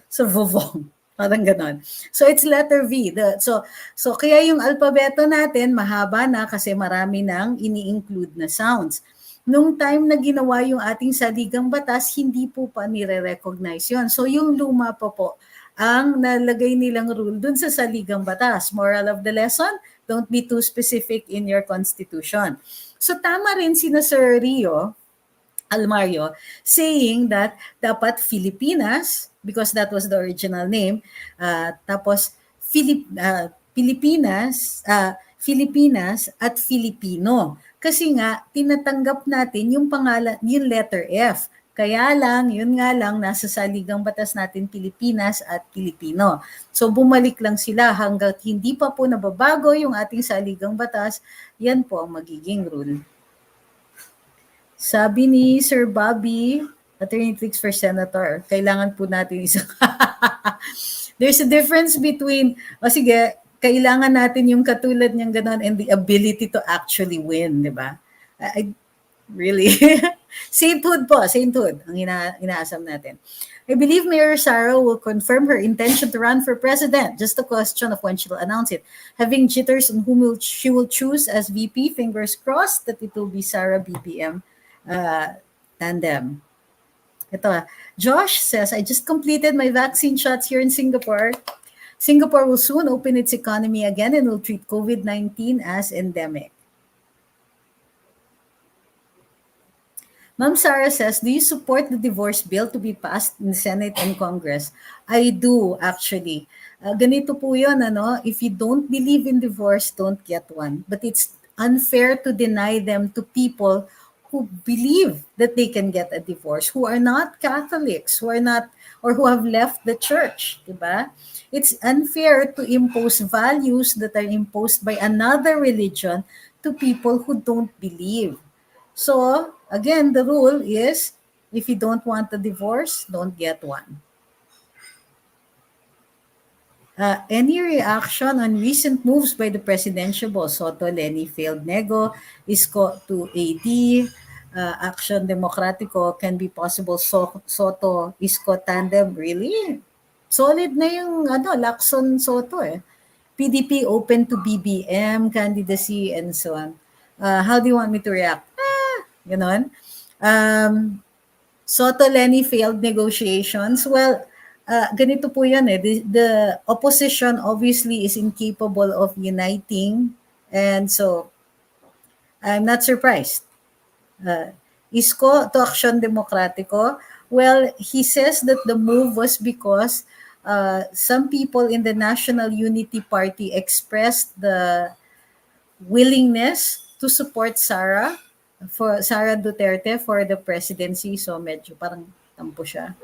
So, vovong. Parang ganon. So, it's letter V. So kaya yung alpabeto natin, mahaba na kasi marami nang ini-include na sounds. Nung time na ginawa yung ating saligang batas, hindi po pa nire-recognize yun. So, yung luma pa po, ang nalagay nilang rule dun sa saligang batas. Moral of the lesson, don't be too specific in your constitution. So, tama rin sina Sir Rio Almario, saying that dapat Filipinas, because that was the original name, tapos Filipinas at Filipino. Kasi nga, tinatanggap natin yung pangalan, yung letter F. Kaya lang, yun nga lang, nasa saligang batas natin Pilipinas at Filipino. So bumalik lang sila hanggat hindi pa po nababago yung ating saligang batas, yan po ang magiging rule. Sabi ni Sir Bobby, Attorney Tricks for Senator, kailangan po natin isang... There's a difference between, sige, kailangan natin yung katulad niyang ganon and the ability to actually win, di ba? Really? Sainthood po, sainthood ang inaasam natin. I believe Mayor Sara will confirm her intention to run for president. Just a question of when she will announce it. Having jitters on whom she will choose as VP, fingers crossed that it will be Sara BBM tandem. Ito, Josh says, I just completed my vaccine shots here in Singapore. Singapore will soon open its economy again and will treat COVID-19 as endemic. Ma'am Sarah says, do you support the divorce bill to be passed in the Senate and Congress? I do, actually. Ganito po yun, if you don't believe in divorce, don't get one. But it's unfair to deny them to people who believe that they can get a divorce, who are not Catholics, who are not, or who have left the church, diba? It's unfair to impose values that are imposed by another religion to people who don't believe. So, again, the rule is, if you don't want a divorce, don't get one. Any reaction on recent moves by the presidential Soto, Lenny failed nego, Isko to AD, Action Democratico can be possible Soto, Isko tandem, really? Solid na yung Lacson Soto eh. PDP open to BBM candidacy and so on. How do you want me to react? Ganon. Soto Lenny failed negotiations. Well, ganito po yan eh. The opposition obviously is incapable of uniting, and so I'm not surprised. Isko to Action Democratico, well, he says that the move was because some people in the National Unity Party expressed the willingness to support Sara Duterte for the presidency. So medyo parang tampo siya.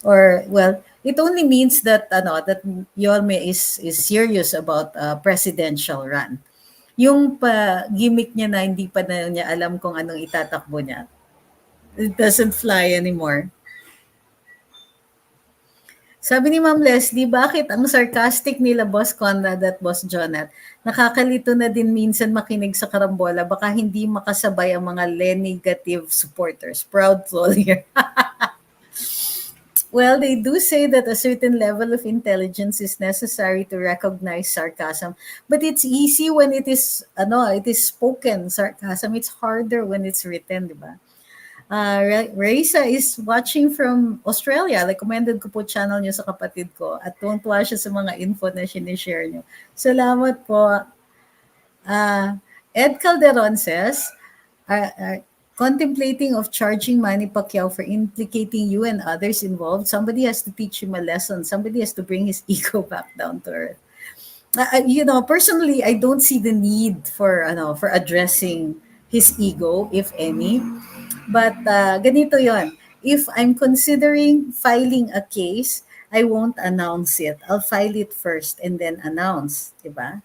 Or, well, it only means that that Yorme is serious about presidential run. Yung gimmick niya na hindi pa na niya alam kung anong itatakbo niya, it doesn't fly anymore. Sabi ni Ma'am Leslie, bakit ang sarcastic nila Boss Conrad at Boss Jonat? Nakakalito na din minsan makinig sa karambola, baka hindi makasabay ang mga negative supporters. Proud soul here. Well, they do say that a certain level of intelligence is necessary to recognize sarcasm, but it's easy when it is spoken sarcasm. It's harder when it's written, di ba? Raisa is watching from Australia. Recommended ko po channel niyo sa kapatid ko at tuwang-tuwa siya sa mga info na sinishare niyo. Salamat po. Ed Calderon says, contemplating of charging Manny Pacquiao for implicating you and others involved, somebody has to teach him a lesson. Somebody has to bring his ego back down to earth. Personally, I don't see the need for addressing his ego, if any. But ganito yon. If I'm considering filing a case, I won't announce it. I'll file it first and then announce, diba?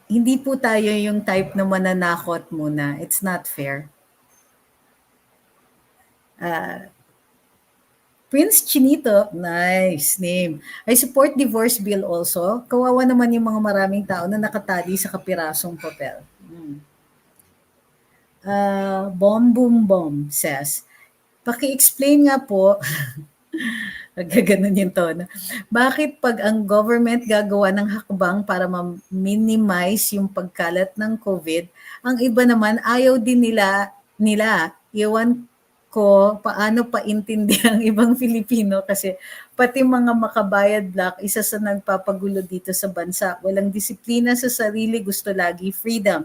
Hindi po tayo yung type na mananakot muna. It's not fair. Prince Chinito, nice name. I support divorce bill also. Kawawa naman yung mga maraming tao na nakatali sa kapirasong papel. Bomb Boom Bomb says, paki-explain nga po, gaganon yung tone. Bakit pag ang government gagawa ng hakbang para ma-minimize yung pagkalat ng COVID, ang iba naman ayaw din nila. Iwan ko paano paintindihan ang ibang Filipino kasi pati mga makabayad black, isa sa nagpapagulo dito sa bansa. Walang disiplina sa sarili, gusto lagi freedom.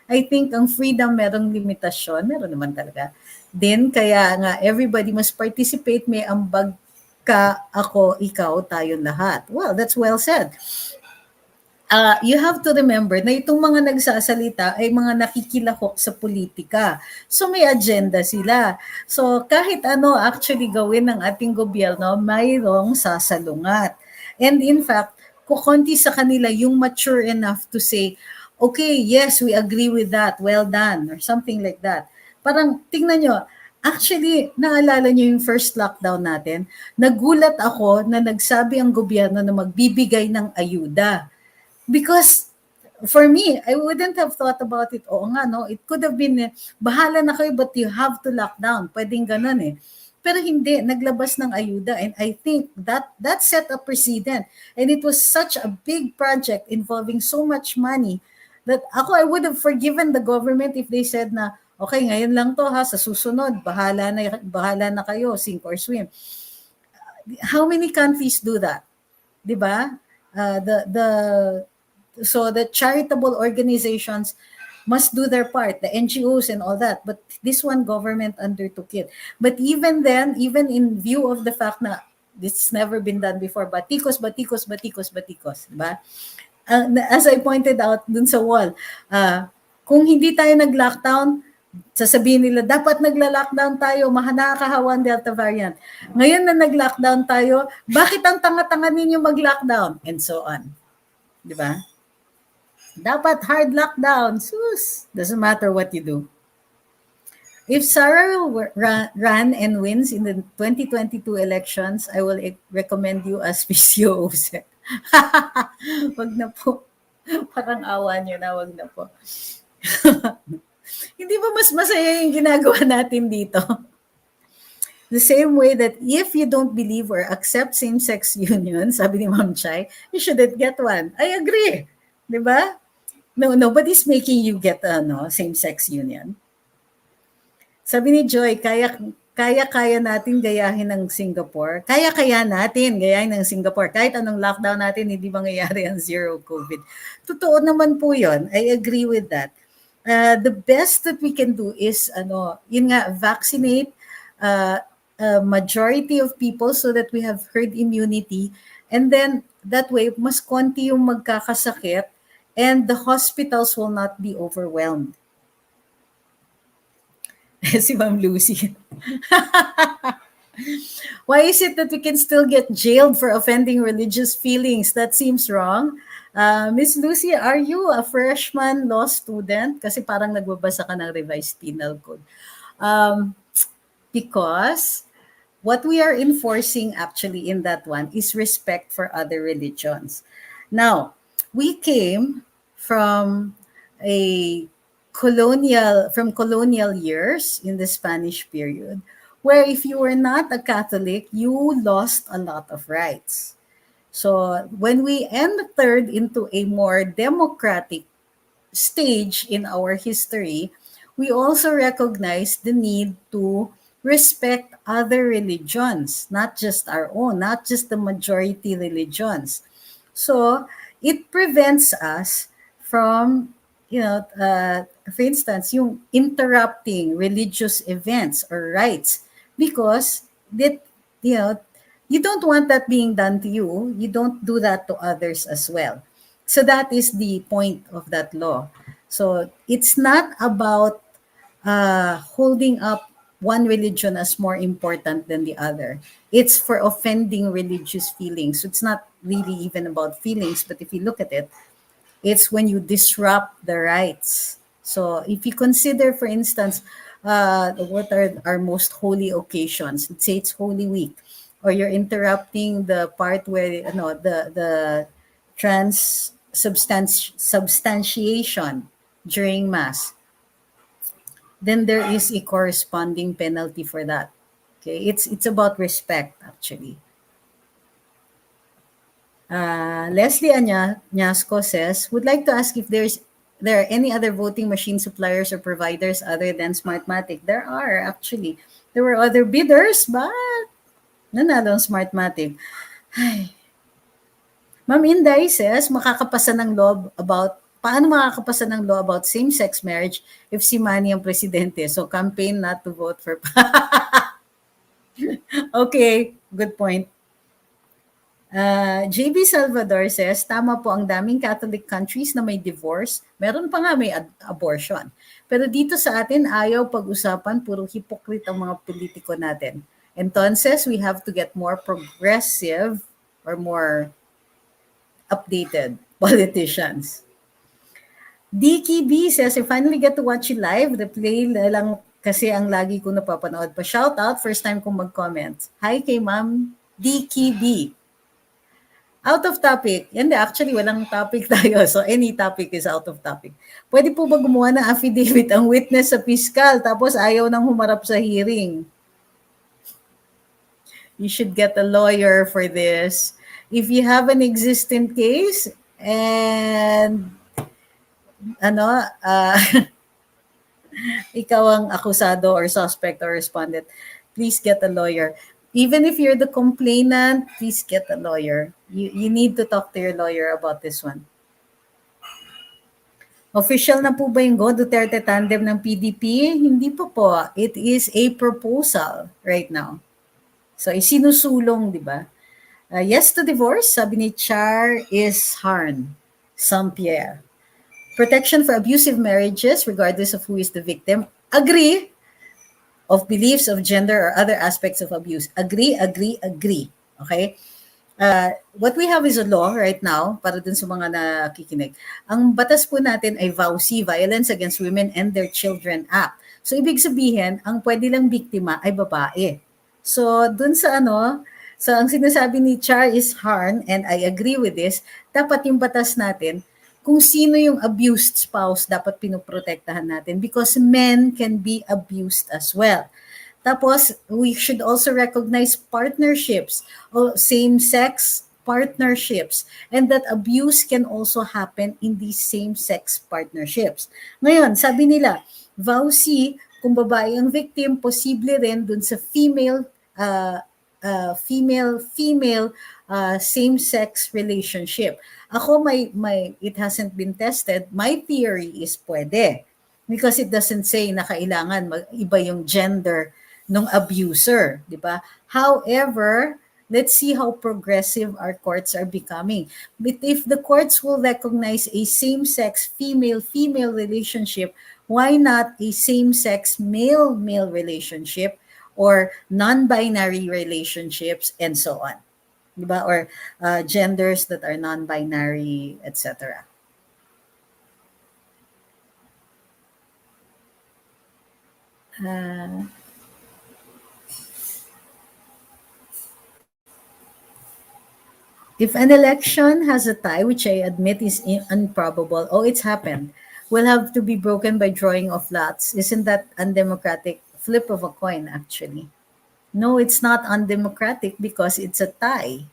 I think ang freedom merong limitasyon, meron naman talaga. Then, kaya nga, everybody must participate, may ambag ka, ako, ikaw, tayong lahat. Well, that's well said. You have to remember na itong mga nagsasalita ay mga nakikilahok sa politika. So may agenda sila. So kahit ano actually gawin ng ating gobyerno, mayroong sasalungat. And in fact, kukonti sa kanila yung mature enough to say, okay, yes, we agree with that, well done, or something like that. Parang tingnan nyo, actually, naalala nyo yung first lockdown natin, nagulat ako na nagsabi ang gobyerno na magbibigay ng ayuda. Because for me, I wouldn't have thought about it. Oo nga, no? It could have been, bahala na kayo, but you have to lock down. Pwedeng ganun eh. Pero hindi, naglabas ng ayuda. And I think that set a precedent. And it was such a big project involving so much money that ako, I would have forgiven the government if they said na, okay, ngayon lang to ha, sa susunod, bahala na kayo, sink or swim. How many countries do that? 'Di ba? So the charitable organizations must do their part, the NGOs and all that. But this one government undertook it. But even then, even in view of the fact na this never been done before, batikos, batikos, batikos, batikos, diba? As I pointed out dun sa wall, kung hindi tayo nag-lockdown, sasabihin nila, dapat nagla-lockdown tayo, nakakahawa ang Delta variant. Ngayon na nag-lockdown tayo, bakit ang tanga-tanga ninyo mag-lockdown? And so on. Di ba? Dapat hard lockdown. Sus, doesn't matter what you do. If Sarah will run and wins in the 2022 elections, I will recommend you as PCO. Wag na po. Parang awa nyo na, wag na po. Hindi ba mas masaya yung ginagawa natin dito? The same way that if you don't believe or accept same-sex union, sabi ni Ma'am Chai, you shouldn't get one. I agree. Di ba? No, nobody's making you get a same-sex union. Sabi ni Joy, kaya natin gayahin ng Singapore. Kaya natin gayahin ng Singapore. Kahit anong lockdown natin, hindi mangyayari ang zero COVID. Totoo naman po yun. I agree with that. The best that we can do is, yun nga, vaccinate a majority of people so that we have herd immunity. And then, that way, mas konti yung magkakasakit and the hospitals will not be overwhelmed. Si Ma'am Lucy. Why is it that we can still get jailed for offending religious feelings? That seems wrong. Miss Lucy, are you a freshman law student? Kasi parang nagbabasa ka ng revised penal code. Because what we are enforcing actually in that one is respect for other religions. Now, we came from colonial years in the Spanish period, where if you were not a Catholic, you lost a lot of rights. So when we entered into a more democratic stage in our history, we also recognize the need to respect other religions, not just our own, not just the majority religions. So it prevents us from, for instance, yung interrupting religious events or rites because you don't want that being done to you. You don't do that to others as well. So that is the point of that law. So it's not about holding up one religion as more important than the other. It's for offending religious feelings. So it's not really even about feelings, but if you look at it, it's when you disrupt the rights. So if you consider, for instance, what are our most holy occasions? Let's say it's Holy Week, or you're interrupting the part where the substantiation during Mass, then there is a corresponding penalty for that. Okay, it's about respect actually. Leslie Anyasco says, would like to ask if there are any other voting machine suppliers or providers other than Smartmatic. There are actually. There were other bidders, but nanalo ang Smartmatic. Ay. Ma'am Inday says, makakapasa ng law about paano makakapasa ng law about same-sex marriage if si Manny ang presidente? So campaign not to vote for. Okay, good point. JB Salvador says, tama po, ang daming Catholic countries na may divorce. Meron pa nga may abortion. Pero dito sa atin, ayaw pag-usapan, puro hypocrite ang mga politiko natin. Entonces, we have to get more progressive or more updated politicians. Dicky B says, I finally get to watch you live. Replay na lang kasi ang lagi ko napapanood pa. Shout out, first time kong mag-comment. Hi kay Ma'am Dicky B. Out of topic. Hindi, actually, walang topic tayo. So, any topic is out of topic. Pwede po ba gumawa ng affidavit ang witness sa fiscal tapos ayaw nang humarap sa hearing? You should get a lawyer for this. If you have an existing case and ikaw ang akusado or suspect or respondent, please get a lawyer. Even if you're the complainant, please get a lawyer. You need to talk to your lawyer about this one. Official na po ba yung Go Duterte tandem ng PDP? Hindi pa po. It is a proposal right now. So, isinusulong, di ba? Yes to divorce, sabi ni Char is Harn Saint-Pierre. Protection for abusive marriages, regardless of who is the victim. Agree. Of beliefs of gender or other aspects of abuse. Agree. Okay? What we have is a law right now, para dun sa mga nakikinig. Ang batas po natin ay VAUC, Violence Against Women and Their Children Act. So, ibig sabihin, ang pwede lang biktima ay babae. So, dun sa so ang sinasabi ni Char is Harn, and I agree with this, dapat yung batas natin, kung sino yung abused spouse, dapat pinoprotektahan natin because men can be abused as well. Tapos, we should also recognize partnerships or same-sex partnerships and that abuse can also happen in these same-sex partnerships. Ngayon, sabi nila, VAUC, kung babae ang victim, posible rin dun sa female same-sex relationship. Ako, it hasn't been tested. My theory is pwede. Because it doesn't say na kailangan iba yung gender ng abuser, di ba? However, let's see how progressive our courts are becoming. But if the courts will recognize a same-sex female-female relationship, why not a same-sex male-male relationship or non-binary relationships and so on? Diba? Or genders that are non-binary, etc. If an election has a tie, which I admit is improbable, it's happened, will have to be broken by drawing of lots. Isn't that undemocratic? Flip of a coin, actually. No, it's not undemocratic because it's a tie.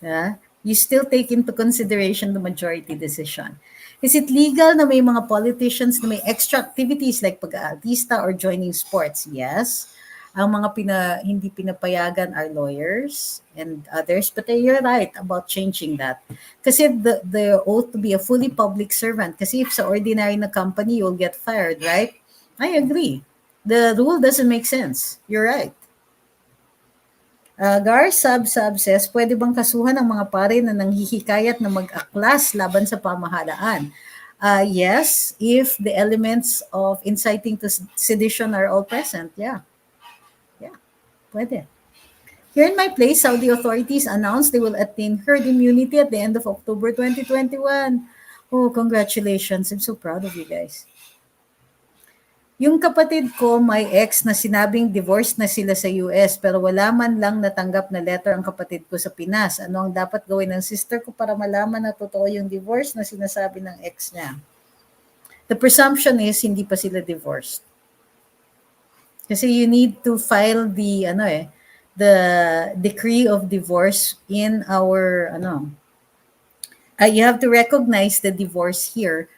Yeah? You still take into consideration the majority decision. Is it legal na may mga politicians na may extra activities like pag-aartista or joining sports? Yes. Ang mga hindi pinapayagan are lawyers and others. But you're right about changing that. Kasi the oath to be a fully public servant. Kasi if sa ordinary na company, you'll get fired, right? I agree. The rule doesn't make sense. You're right. Gar Sab says, pwede bang kasuhan ang mga pare na nanghihikayat na mag-aklas laban sa pamahalaan? Yes, if the elements of inciting to sedition are all present. Yeah, pwede. Here in my place, Saudi authorities announced they will attain herd immunity at the end of October 2021. Oh, congratulations. I'm so proud of you guys. Yung kapatid ko, may ex na sinabing divorced na sila sa US pero wala man lang natanggap na letter ang kapatid ko sa Pinas. Ano ang dapat gawin ng sister ko para malaman na totoo yung divorce na sinasabi ng ex niya? The presumption is hindi pa sila divorced. Kasi you need to file the decree of divorce in our you have to recognize the divorce here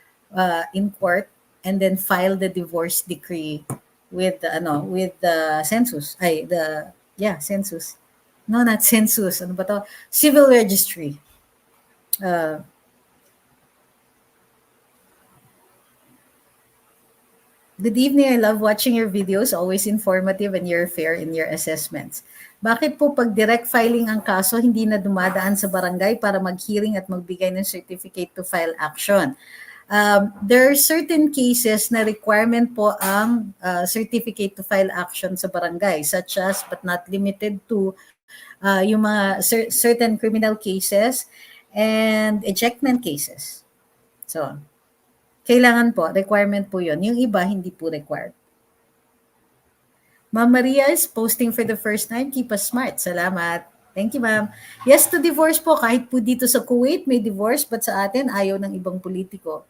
in court and then file the divorce decree with the census. Census. No, not census. Ano ba to? Civil registry. Good evening. I love watching your videos. Always informative and you're fair in your assessments. Bakit po pag direct filing ang kaso, hindi na dumadaan sa barangay para mag-hearing at magbigay ng certificate to file action? There are certain cases na requirement po ang certificate to file action sa barangay, such as but not limited to yung mga certain criminal cases and ejectment cases. So, kailangan po, requirement po yun. Yung iba, hindi po required. Ma'am Maria is posting for the first time. Keep us smart. Salamat. Thank you, ma'am. Yes to divorce po. Kahit po dito sa Kuwait may divorce, but sa atin ayaw ng ibang politiko.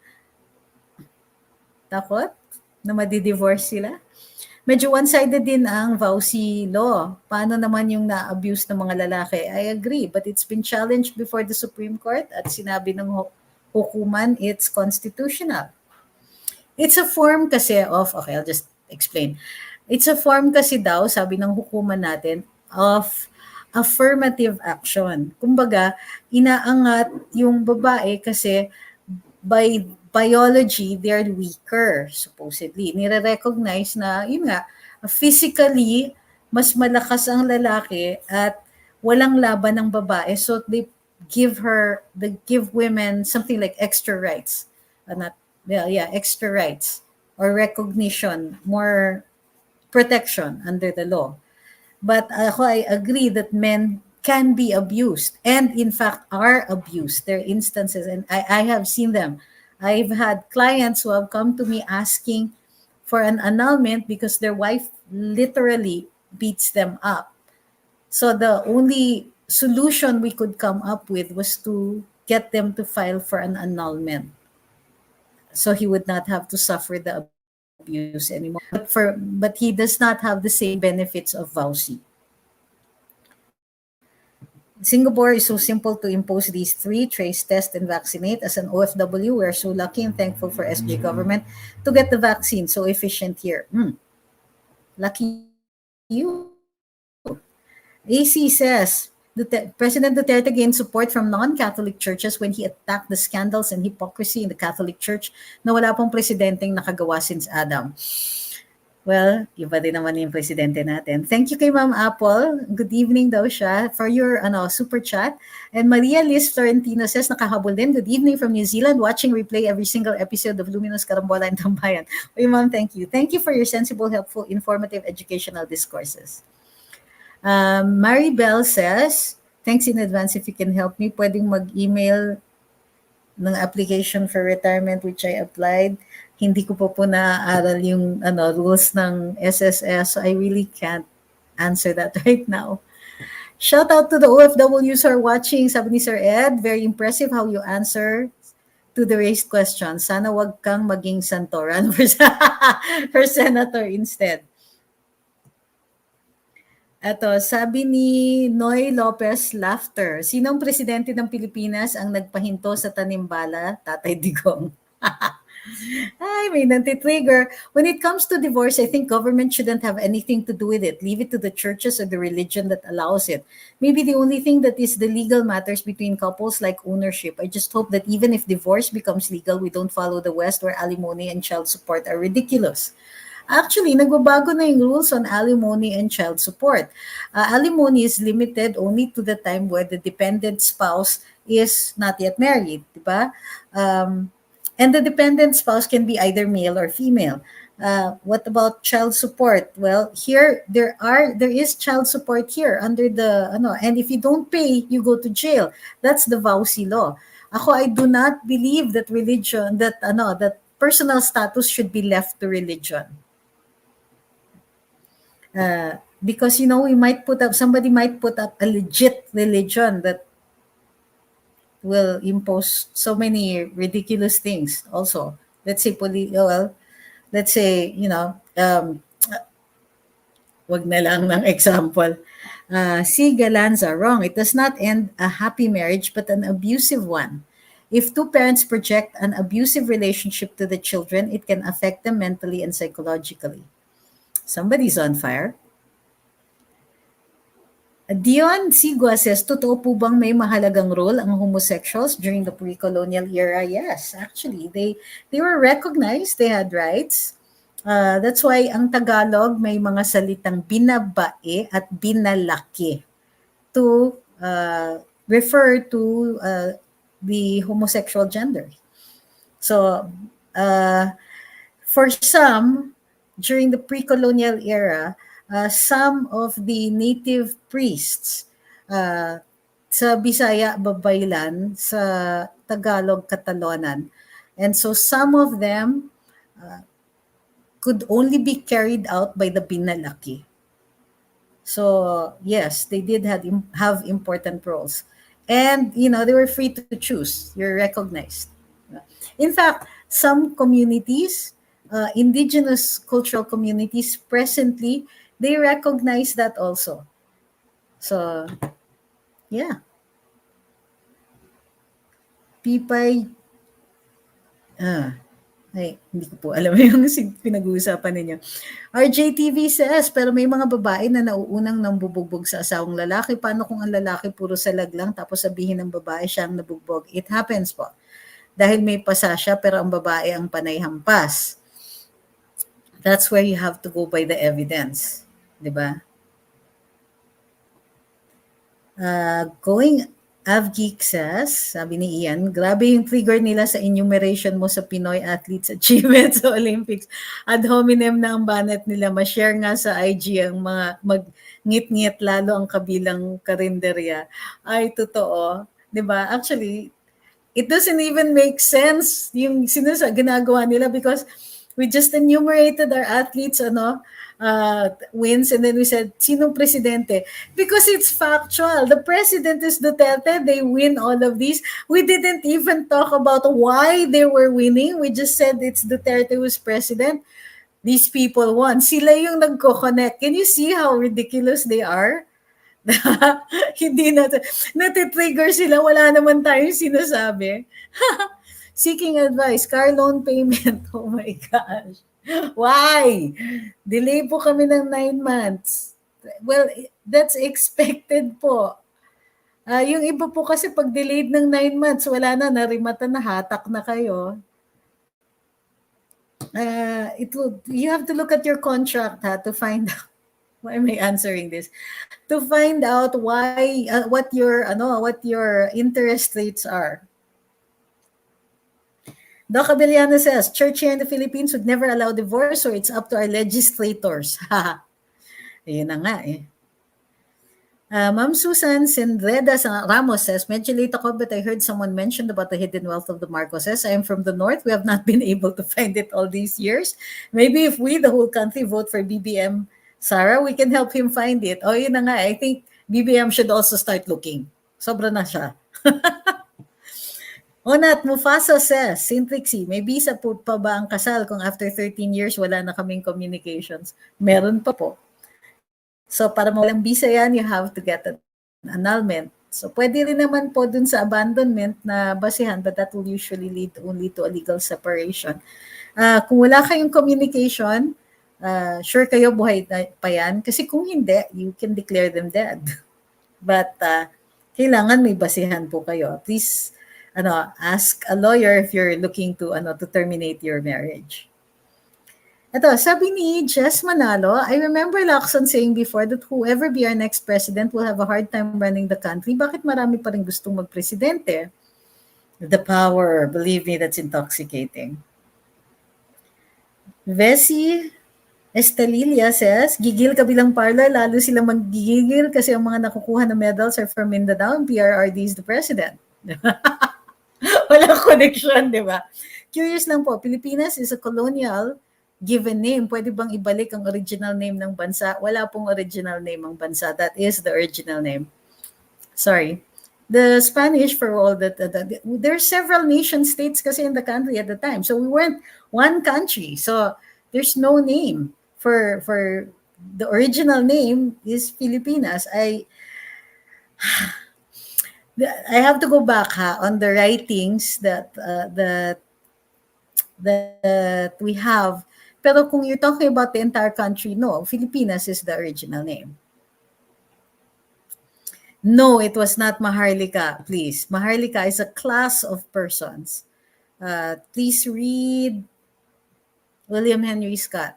Takot na madi-divorce sila? Medyo one-sided din ang VAUSI law. Paano naman yung na-abuse ng mga lalaki? I agree, but it's been challenged before the Supreme Court at sinabi ng hukuman it's constitutional. It's a form kasi of, okay, I'll just explain. It's a form kasi daw, sabi ng hukuman natin, of affirmative action. Kumbaga, inaangat yung babae kasi by biology, they're weaker, supposedly. Nire-recognize na, yun nga, physically, mas malakas ang lalaki at walang laban ng babae. So they give women something like extra rights. Extra rights or recognition, more protection under the law. But I agree that men can be abused and in fact are abused. There are instances and I have seen them. I've had clients who have come to me asking for an annulment because their wife literally beats them up. So the only solution we could come up with was to get them to file for an annulment. So he would not have to suffer the abuse anymore. But he does not have the same benefits of VAUSI. Singapore is so simple to impose these three: trace, test, and vaccinate. As an OFW, we're so lucky and thankful for SG government to get the vaccine so efficient here. Lucky you. AC says, President Duterte gained support from non-Catholic churches when he attacked the scandals and hypocrisy in the Catholic Church na wala pong presidenteng nakagawa since Adam. Well, iba din naman yung presidente natin. Thank you kay Ma'am Apple. Good evening daw siya for your super chat. And Maria Liz Florentino says, nakahabol din. Good evening from New Zealand, watching replay every single episode of Luminous, Karambola, and Tambayan. Uy, Ma'am, thank you. Thank you for your sensible, helpful, informative, educational discourses. Maribel says, thanks in advance if you can help me. Pwedeng mag-email ng application for retirement which I applied. Hindi ko po naaaral yung rules ng SSS. So I really can't answer that right now. Shout out to the OFWs who are watching. Sabi ni Sir Ed, very impressive how you answer to the raised questions. Sana wag kang maging santoran for senator instead. Ito, sabi ni Noy Lopez Laughter, sinong presidente ng Pilipinas ang nagpahinto sa tanimbala? Tatay Digong. Ay, may nanti-trigger. When it comes to divorce, I think government shouldn't have anything to do with it. Leave it to the churches or the religion that allows it. Maybe the only thing that is the legal matters between couples like ownership. I just hope that even if divorce becomes legal, we don't follow the West where alimony and child support are ridiculous. Actually, nagbabago na yung rules on alimony and child support. Alimony is limited only to the time where the dependent spouse is not yet married, diba? And the dependent spouse can be either male or female. What about child support? Well, here there is child support here under the and if you don't pay, you go to jail. That's the VAUSI law. I do not believe that that personal status should be left to religion. Because somebody might put up a legit religion that will impose so many ridiculous things also. Let's say wag na lang ng example. Si Galanza, wrong. It does not end a happy marriage but an abusive one. If two parents project an abusive relationship to the children, it can affect them mentally and psychologically. Somebody's on fire. Dion Sigua says, totoo po bang may mahalagang role ang homosexuals during the pre-colonial era? Yes, actually, they were recognized, they had rights. That's why ang Tagalog may mga salitang binabae at binalaki to refer to the homosexual gender. So, uh, for some, during the pre-colonial era, some of the native priests sa Bisaya, Babaylan, sa Tagalog, Catalonan. And so some of them could only be carried out by the binalaki. So yes, they did have important roles, and they were free to choose. You're recognized. In fact, some communities, indigenous cultural communities, presently they recognize that also. So yeah, Pipay. Ah, ay, hindi ko po alam yung pinag-uusapan ninyo. RJTV says, pero may mga babae na nauunang nambubugbog sa asawang lalaki. Paano kung ang lalaki puro salag lang tapos sabihin ng babae siya ang nabugbog? It happens po. Dahil may pasa siya pero ang babae ang panay hampas. That's where you have to go by the evidence. Diba? Going Avgeek says, sabi ni Ian, grabe yung trigger nila sa enumeration mo sa Pinoy athletes achievements sa Olympics. Ad hominem na ang banat nila. Ma-share nga sa IG ang mga mag-ngit-ngit lalo ang kabilang karinderya. Ay, totoo. 'Di ba? Actually, it doesn't even make sense yung ginagawa nila because we just enumerated our athletes wins, and then we said sinong presidente, because it's factual. The president is Duterte. They win all of these. We didn't even talk about why they were winning. We just said it's Duterte who's president. These people won. Sila yung nagko-connect. Can you see how ridiculous they are? Hindi natitrigger sila, wala naman tayong sinasabi. Seeking advice, car loan payment. Oh my gosh. Why? Delay po kami ng 9 months. Well, that's expected po. Yung iba po kasi pag delayed ng 9 months, wala na, narimata na, hatak na kayo. You have to look at your contract to find out. Why am I answering this? To find out why what your interest rates are. Doc Abeliano says, church here in the Philippines would never allow divorce, so it's up to our legislators. Ayun na nga eh. Ma'am Susan Sendreda Ramos says, medyo late ako but I heard someone mentioned about the hidden wealth of the Marcoses. I am from the north. We have not been able to find it all these years. Maybe if we, the whole country, vote for BBM Sarah, we can help him find it. Oh, yun na nga. I think BBM should also start looking. Sobra na siya. Onat Mufasa says, St. Trixie, may visa po pa ba ang kasal kung after 13 years wala na kaming communications? Meron pa po. So para mawalang visa yan, you have to get an annulment. So pwede rin naman po dun sa abandonment na basihan, but that will usually lead only to a legal separation. Kung wala kayong communication, sure kayo buhay pa yan. Kasi kung hindi, you can declare them dead. But kailangan may basihan po kayo. Please ask a lawyer if you're looking to terminate your marriage. Ito, sabi ni Jess Manalo, I remember Lacson saying before that whoever be our next president will have a hard time running the country. Bakit marami pa rin gustong magpresidente? The power, believe me, that's intoxicating. Vessi Estelilia says, gigil kabilang parlor, lalo sila maggigigil kasi ang mga nakukuha na medals are from Mindanao and PRRD is the president. Walang connection, di ba? Curious lang po, Pilipinas is a colonial given name. Pwede bang ibalik ang original name ng bansa? Wala pong original name ang bansa. That is the original name. Sorry. The Spanish, for all that, there are several nation states kasi in the country at the time. So we weren't one country. So there's no name for the original name is Filipinas. I have to go back on the writings that we have. Pero kung you're talking about the entire country, no, Filipinas is the original name. No, it was not Maharlika, please. Maharlika is a class of persons. Please read William Henry Scott.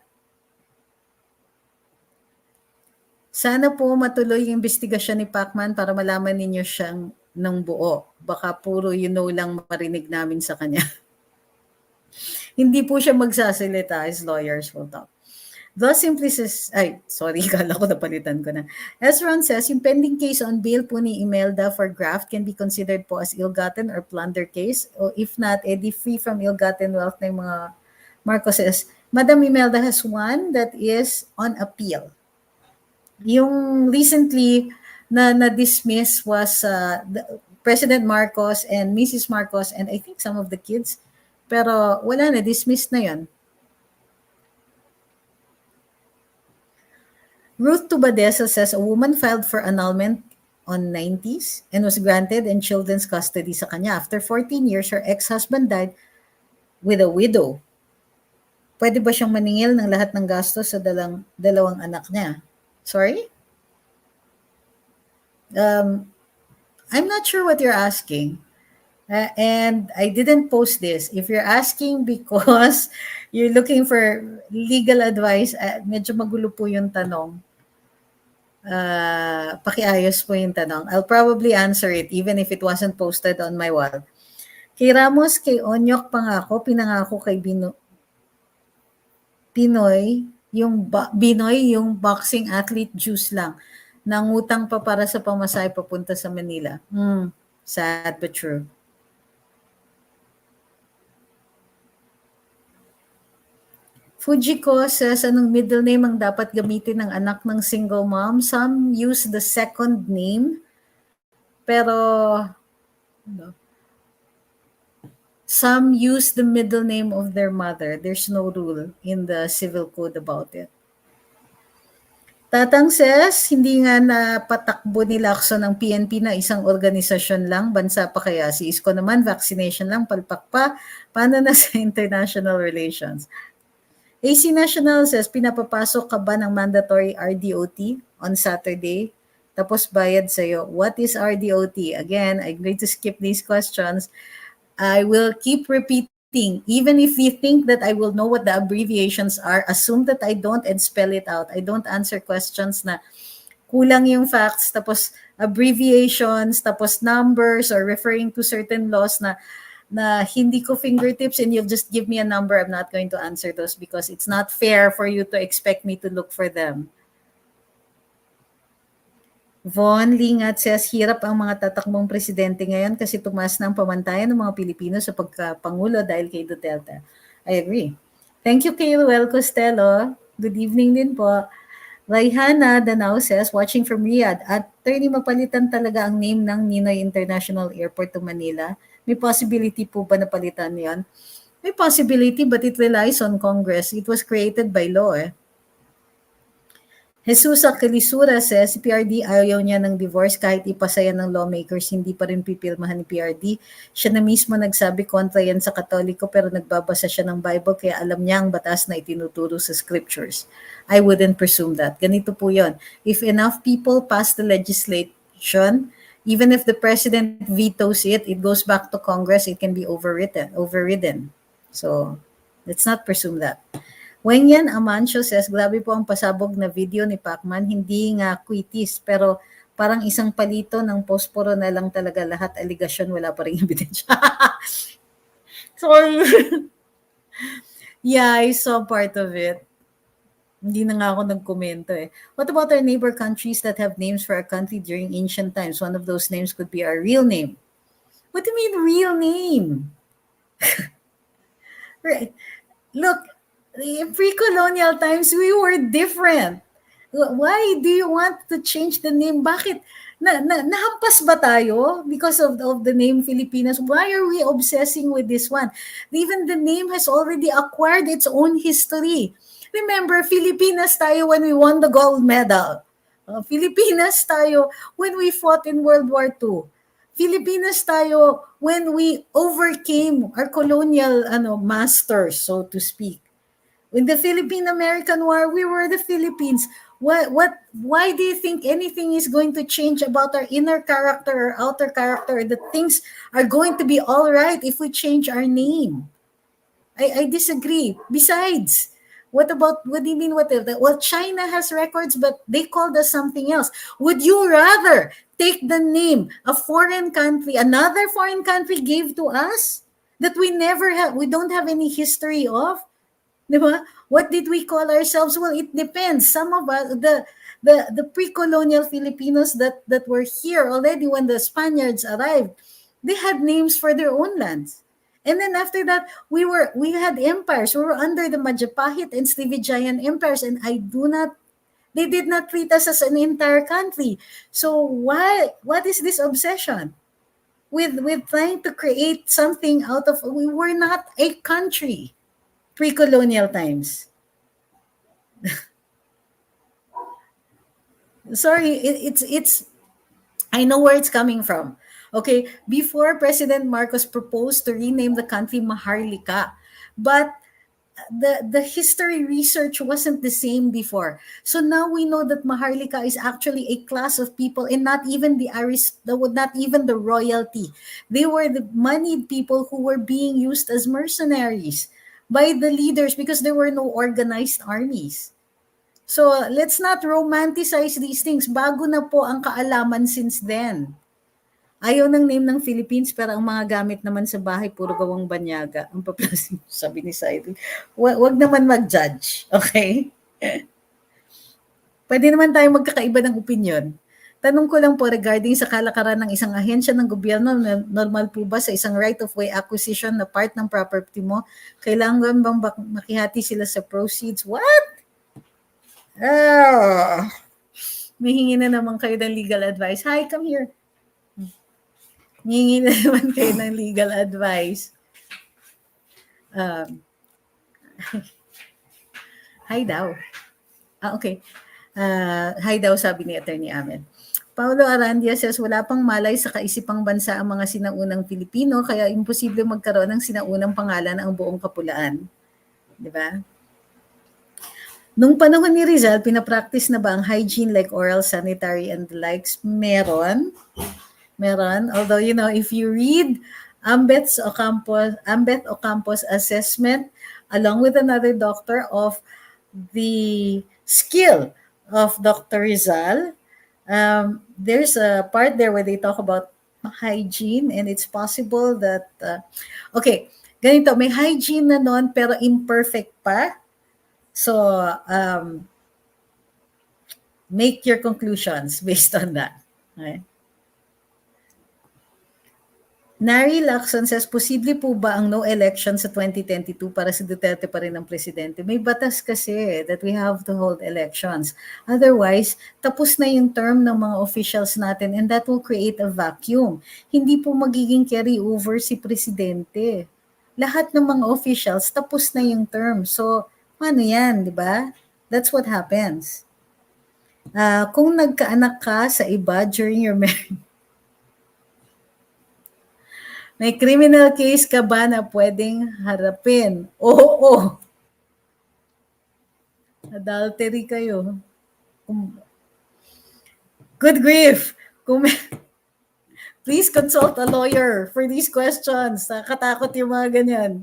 Sana po matuloy yung investigasyon ni Pacman para malaman ninyo siyang ng buo. Baka puro you know lang marinig namin sa kanya. Hindi po siya magsasalita. His lawyers will talk. Thus simply says, ay, sorry, kala ko napalitan ko na. As Ron says, yung pending case on bail po ni Imelda for graft can be considered po as ill-gotten or plunder case. O if not, edi free from ill-gotten wealth na yung mga Marcoses. Madam Imelda has one that is on appeal. Yung recently na-dismiss was President Marcos and Mrs. Marcos and I think some of the kids. Pero wala na, dismissed na yon. Ruth Tubadesa says a woman filed for annulment on 90s and was granted in children's custody sa kanya. After 14 years, her ex-husband died with a widow. Pwede ba siyang maningil ng lahat ng gastos sa dalawang anak niya? Sorry? I'm not sure what you're asking. And I didn't post this. If you're asking because you're looking for legal advice, medyo magulo po yung tanong. Pakiayos po yung tanong. I'll probably answer it even if it wasn't posted on my wall. Kay Ramos, kay Onyok pinangako kay Binoy, yung boxing athlete juice lang. Nangutang pa para sa pamasahe papunta sa Manila. Sad but true. Fujiko says, anong middle name ang dapat gamitin ng anak ng single mom? Some use the second name, pero some use the middle name of their mother. There's no rule in the civil code about it. Tatang says, hindi nga napatakbo ni Lacson ng PNP na isang organisasyon lang, bansa pa kaya. Si Isko naman, vaccination lang, palpak pa. Paano na sa international relations? AC National says, pinapapasok ka ba ng mandatory RDOT on Saturday? Tapos bayad sa'yo. What is RDOT? Again, I'm going to skip these questions. I will keep repeating. Even if you think that I will know what the abbreviations are, assume that I don't and spell it out. I don't answer questions na kulang yung facts, tapos abbreviations, tapos numbers, or referring to certain laws na hindi ko fingertips and you'll just give me a number. I'm not going to answer those because it's not fair for you to expect me to look for them. Von Lingat says, hirap ang mga tatakbong presidente ngayon kasi tumaas na ang pamantayan ng mga Pilipino sa pagkapangulo dahil kay Duterte. I agree. Thank you kay Ruel Costello. Good evening din po. Raihana Danao says, watching from Riyadh, attorney mapalitan talaga ang name ng Ninoy International Airport to Manila. May possibility po ba na palitan yan? May possibility but it relies on Congress. It was created by law Jesus Aquilisura says, si PRD ayaw niya ng divorce kahit ipasaya ng lawmakers, hindi pa rin pipirmahan ni PRD. Siya na mismo nagsabi kontra yan sa Katoliko pero nagbabasa siya ng Bible kaya alam niya ang batas na itinuturo sa scriptures. I wouldn't presume that. Ganito po yon. If enough people pass the legislation, even if the president vetoes it, it goes back to Congress, it can be overridden. So, let's not presume that. Wenyan Amancio says, grabe po ang pasabog na video ni Pacman, hindi nga quitis, pero parang isang palito ng posporo na lang talaga lahat, aligasyon, wala pa rin ebidensya. Sorry. Yeah, I saw part of it. Hindi na nga ako nagkomento What about our neighbor countries that have names for our country during ancient times? One of those names could be our real name. What do you mean real name? Right. Look, in pre-colonial times, we were different. Why do you want to change the name? Bakit? Nahampas ba tayo because of the name Filipinas? Why are we obsessing with this one? Even the name has already acquired its own history. Remember, Filipinas tayo when we won the gold medal. Filipinas tayo when we fought in World War II. Filipinas tayo when we overcame our colonial masters, so to speak. In the Philippine-American War, we were the Philippines. Why do you think anything is going to change about our inner character or outer character? That things are going to be all right if we change our name. I disagree. Besides, what do you mean what else? Well, China has records, but they called us something else. Would you rather take the name a foreign country, another foreign country gave to us that we don't have any history of? Di ba? What did we call ourselves? Well, it depends. Some of us, the pre-colonial Filipinos that were here already when the Spaniards arrived, they had names for their own lands. And then after that, we had empires. We were under the Majapahit and Srivijayan empires, and they did not treat us as an entire country. So what is this obsession with trying to create something out of? We were not a country pre-colonial times. Sorry, it's I know where it's coming from. Okay, before President Marcos proposed to rename the country Maharlika, but the history research wasn't the same before. So now we know that Maharlika is actually a class of people, and not even not even the royalty. They were the moneyed people who were being used as mercenaries by the leaders because there were no organized armies. So let's not romanticize these things. Bago na po ang kaalaman since then. Ayaw ng name ng Philippines, pero ang mga gamit naman sa bahay, puro gawang banyaga. Ang paplasin, sabi ni Cyril. Wag naman mag-judge, okay? Pwede naman tayo magkakaiba ng opinion. Tanong ko lang po regarding sa kalakaran ng isang ahensya ng gobyerno, normal po ba sa isang right-of-way acquisition na part ng property mo? Kailangan bang makihati sila sa proceeds? What? May hingi na naman kayo ng legal advice. Hi, come here. Hingi na naman kayo ng legal advice. Hi daw. Okay. Hi daw, sabi ni Attorney Ahmed. Paulo Arandia says, wala pang malay sa kaisipang bansa ang mga sinaunang Pilipino, kaya imposible magkaroon ng sinaunang pangalan ang buong Kapulaan. Di ba? Nung panahon ni Rizal, pinapractice na ba ang hygiene like oral, sanitary, and the likes? Meron. Although, if you read Ambeth Ocampo's assessment, along with another doctor, of the skill of Dr. Rizal, there's a part there where they talk about hygiene, and it's possible that, ganito, may hygiene na nun, pero imperfect pa. So, make your conclusions based on that. Okay? Nari Lacson says, posible po ba ang no election sa 2022 para si Duterte pa rin ang presidente? May batas kasi that we have to hold elections. Otherwise, tapos na yung term ng mga officials natin, and that will create a vacuum. Hindi po magiging carry over si presidente. Lahat ng mga officials, tapos na yung term. So, paano yan, di ba? That's what happens. Kung nagkaanak ka sa iba during your marriage, may criminal case ka ba na pwedeng harapin? Oo. Adultery kayo. Good grief. Please consult a lawyer for these questions. Nakatakot yung mga ganyan.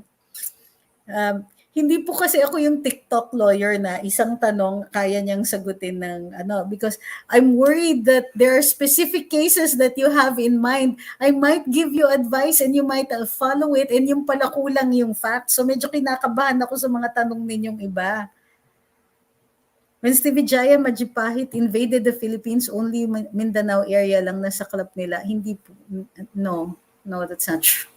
Hindi po kasi ako yung TikTok lawyer na isang tanong kaya niyang sagutin ng because I'm worried that there are specific cases that you have in mind. I might give you advice and you might follow it, and yung pala kulang yung facts. So medyo kinakabahan ako sa mga tanong ninyong iba. When Srivijaya Majapahit invaded the Philippines, only Mindanao area lang nasaklap nila. Hindi po, no, that's not true.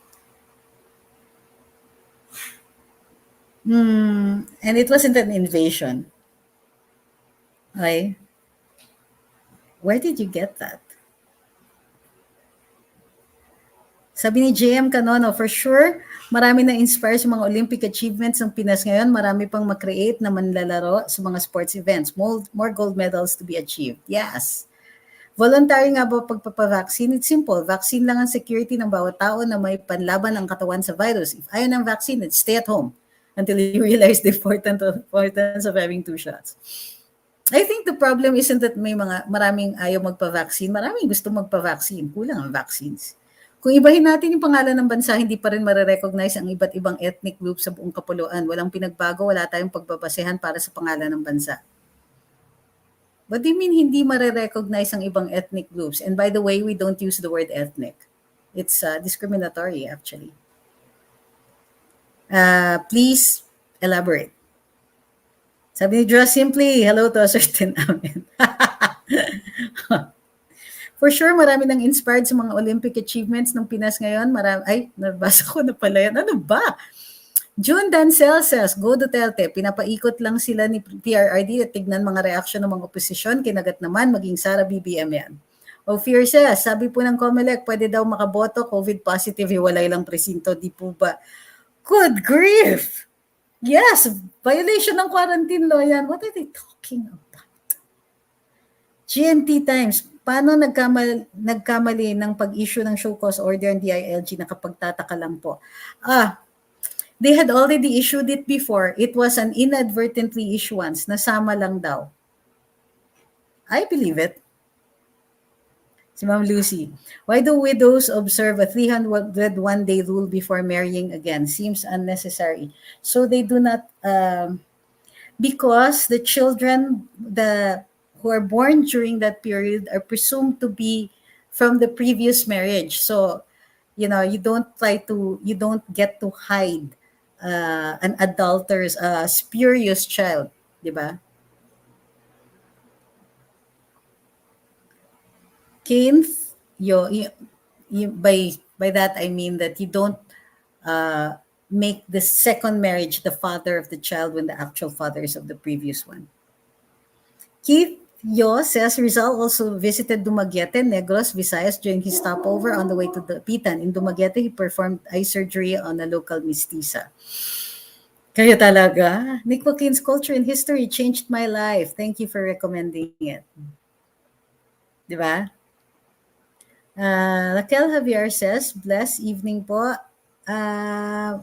And it wasn't an invasion. Okay? Where did you get that? Sabi ni JM Canono, for sure, marami na inspire sa mga Olympic achievements ng Pinas ngayon. Marami pang mag-create na manlalaro sa mga sports events. More gold medals to be achieved. Yes. Voluntary nga ba pagpapavaccine? It's simple. Vaccine lang ang security ng bawat tao na may panlaban ang katawan sa virus. If ayaw ng vaccine, stay at home until you realize the importance of having 2 shots. I think the problem isn't that maraming ayaw magpa-vaccine. Maraming gusto magpa-vaccine. Kulang ang vaccines. Kung ibahin natin yung pangalan ng bansa, hindi pa rin mare-recognize ang iba't ibang ethnic group sa buong kapuluan. Walang pinagbago, wala tayong pagbabasehan para sa pangalan ng bansa. What do you mean hindi mare-recognize ang ibang ethnic groups? And by the way, we don't use the word ethnic. It's discriminatory actually. Please elaborate. Sabi ni Dra simply, hello to a certain Ahmed. For sure, marami nang inspired sa mga Olympic achievements ng Pinas ngayon. Nabasa ko na pala yan. Ano ba? June Dancel says, Go Duterte, pinapaikot lang sila ni PRRD at tignan mga reaksyon ng mga oposisyon, kinagat naman, maging Sara BBM yan. Fear says, sabi po ng COMELEC, pwede daw makaboto, COVID positive, hiwalay lang presinto, di po ba? Good grief! Yes, violation ng quarantine law yan. What are they talking about? GNT Times, paano nagkamali ng pag-issue ng show cause order ng DILG? Nakapagtataka lang po. They had already issued it before. It was an inadvertently issuance. Nasama lang daw. I believe it. Si Ma'am Lucy, why do widows observe a 301-day rule before marrying again? Seems unnecessary. So they do not, because the children who are born during that period are presumed to be from the previous marriage. So, you don't get to hide an adulterous, spurious child, di ba? Kane, by that I mean that you don't make the second marriage the father of the child when the actual father is of the previous one. Keith Yo says Rizal also visited Dumaguete, Negros, Visayas during his stopover on the way to Dapitan. In Dumaguete, he performed eye surgery on a local mestiza. Kaya talaga, Nick Joaquin's Culture and History changed my life. Thank you for recommending it. Di ba? Raquel Javier says, bless evening po.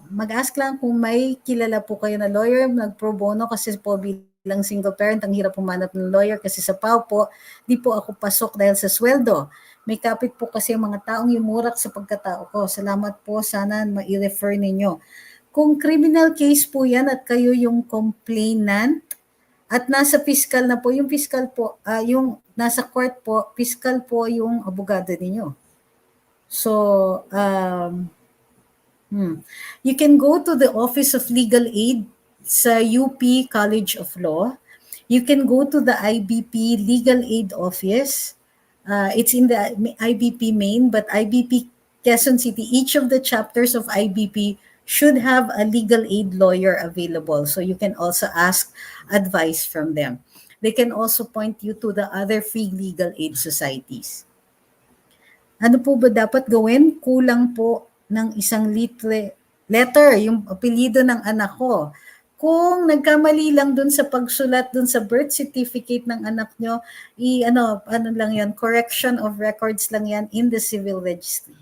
Mag-ask lang kung may kilala po kayo na lawyer, nag-pro bono kasi po bilang single parent, ang hirap pumanap ng lawyer kasi sa PAW po, di po ako pasok dahil sa sweldo. May kapit po kasi mga taong yumurak sa pagkatao ko. Salamat po, sana ma-refer ninyo. Kung criminal case po yan at kayo yung complainant, at nasa fiscal na po, yung fiscal po, yung nasa court po, fiscal po yung abogado ninyo. So, you can go to the Office of Legal Aid sa UP College of Law. You can go to the IBP Legal Aid Office. It's in the IBP Main, but IBP Quezon City, each of the chapters of IBP should have a legal aid lawyer available. So you can also ask advice from them. They can also point you to the other free legal aid societies. Ano po ba dapat gawin? Kulang po ng isang letter, yung apelyido ng anak ko. Kung nagkamali lang dun sa pagsulat dun sa birth certificate ng anak nyo, ano lang yan, correction of records lang yan in the civil registry.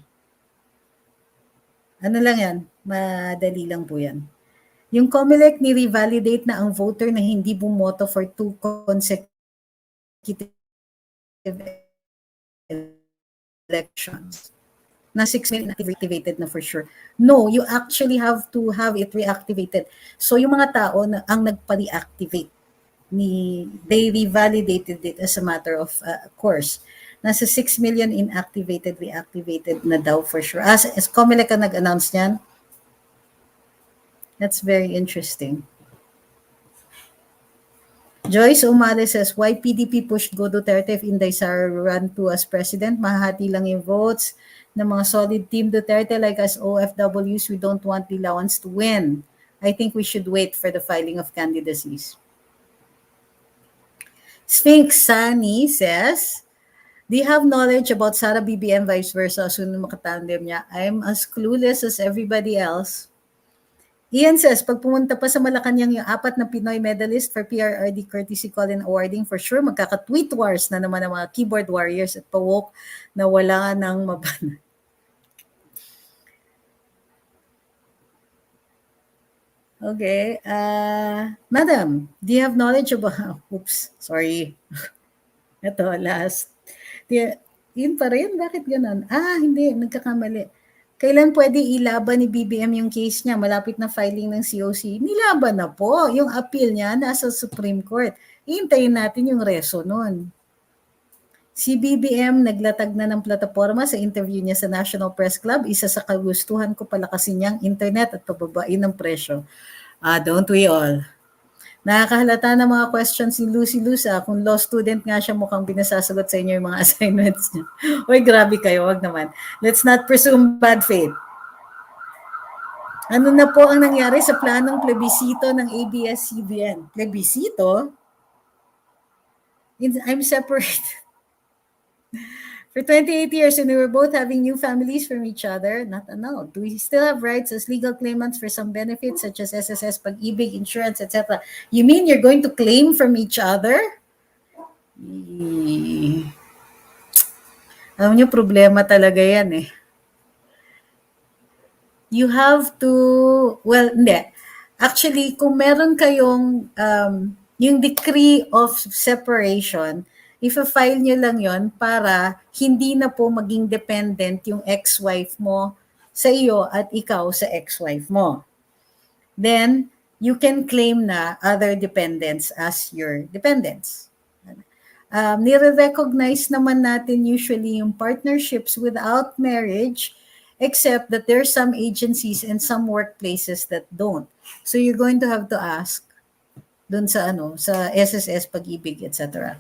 Ano lang yan, madali lang po yan. Yung COMELEC ni-revalidate na ang voter na hindi bumoto for 2 consecutive elections. Na 6 million activated na for sure. No, you actually have to have it reactivated. So yung mga tao na ang nagpa-reactivate, they revalidated it as a matter of course. Nasa 6 million inactivated, reactivated na daw for sure. As COMELEC ang nag-announce niyan. That's very interesting. Joyce Umale says, why PDP pushed Go Duterte if Inday Sara run to as president? Mahati lang yung votes ng mga solid team Duterte like us OFWs. We don't want Dilawans to win. I think we should wait for the filing of candidacies. Sphinx Sani says, do you have knowledge about Sara BBM vice versa? Sunod makatandem niya. I'm as clueless as everybody else. Ian says, pag pumunta pa sa Malacanang yung 4 na Pinoy medalist for PRRD courtesy call and awarding, for sure magkaka-tweet wars na naman ang mga keyboard warriors at pawok na wala nang mabana. Okay. Madam, do you have knowledge about... Oops, sorry. Ito, last. Yun pa rin? Bakit ganon? Hindi. Nagkakamali. Kailan pwede ilaban ni BBM yung case niya? Malapit na filing ng COC. Nilaban na po. Yung appeal niya nasa Supreme Court. Hintayin natin yung reso nun. Si BBM naglatag na ng plataforma sa interview niya sa National Press Club. Isa sa kagustuhan ko palakasin niyang internet at pababain ng presyo. Don't we all? Nakakahalata ng mga questions ni Lucy Lusa. Kung law student nga siya, mukhang binasasagot sa inyo yung mga assignments niya. Uy, grabe kayo, wag naman. Let's not presume bad faith. Ano na po ang nangyari sa planong plebisito ng ABS-CBN? Plebisito? I'm separated. For 28 years, and we were both having new families from each other, not annulled. Do we still have rights as legal claimants for some benefits such as SSS, Pag-ibig, insurance, etc.? You mean you're going to claim from each other? Alam niyo, problema talaga yan eh. You have to, well, hindi. Actually, kung meron kayong yung decree of separation, i-file nyo lang yon para hindi na po maging dependent yung ex-wife mo sa iyo at ikaw sa ex-wife mo. Then, you can claim na other dependents as your dependents. Nire-recognize naman natin usually yung partnerships without marriage, except that there are some agencies and some workplaces that don't. So you're going to have to ask dun sa sa SSS, Pag-ibig, etc.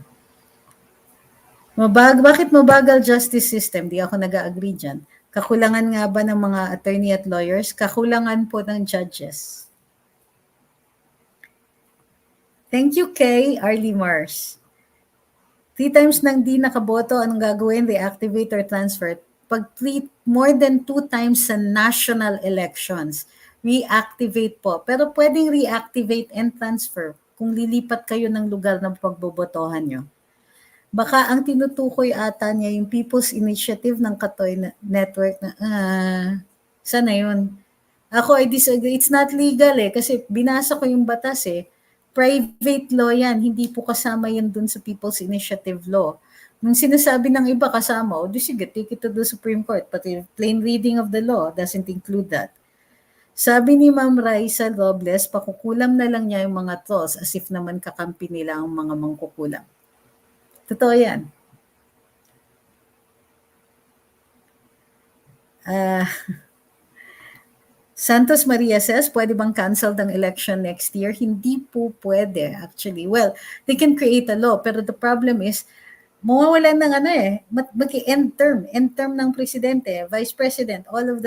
Bakit mabagal justice system? Di ako nag-agree dyan. Kakulangan nga ba ng mga attorney at lawyers? Kakulangan po ng judges. Thank you, Kay Arlie Mars. 3 times nang di nakaboto, anong gagawin? Reactivate or transfer? Pag more than 2 times sa national elections, reactivate po. Pero pwedeng reactivate and transfer kung lilipat kayo ng lugar ng pagbobotohan nyo. Baka ang tinutukoy ata niya yung People's Initiative ng Katoy Network na, sana yun. Ako, I disagree. It's not legal kasi binasa ko yung batas Private law yan, hindi po kasama yan dun sa People's Initiative law. Nung sinasabi ng iba kasama, sige, take it to the Supreme Court, but the plain reading of the law doesn't include that. Sabi ni Ma'am Raisa Robles, pakukulam na lang niya yung mga trolls as if naman kakampi nila ang mga mangkukulam. Totoo yan. Santos Maria says, pwede bang cancel ng election next year? Hindi po pwede, actually. Well, they can create a law, pero the problem is, mawawalan ng mag-end term ng presidente, vice president, all of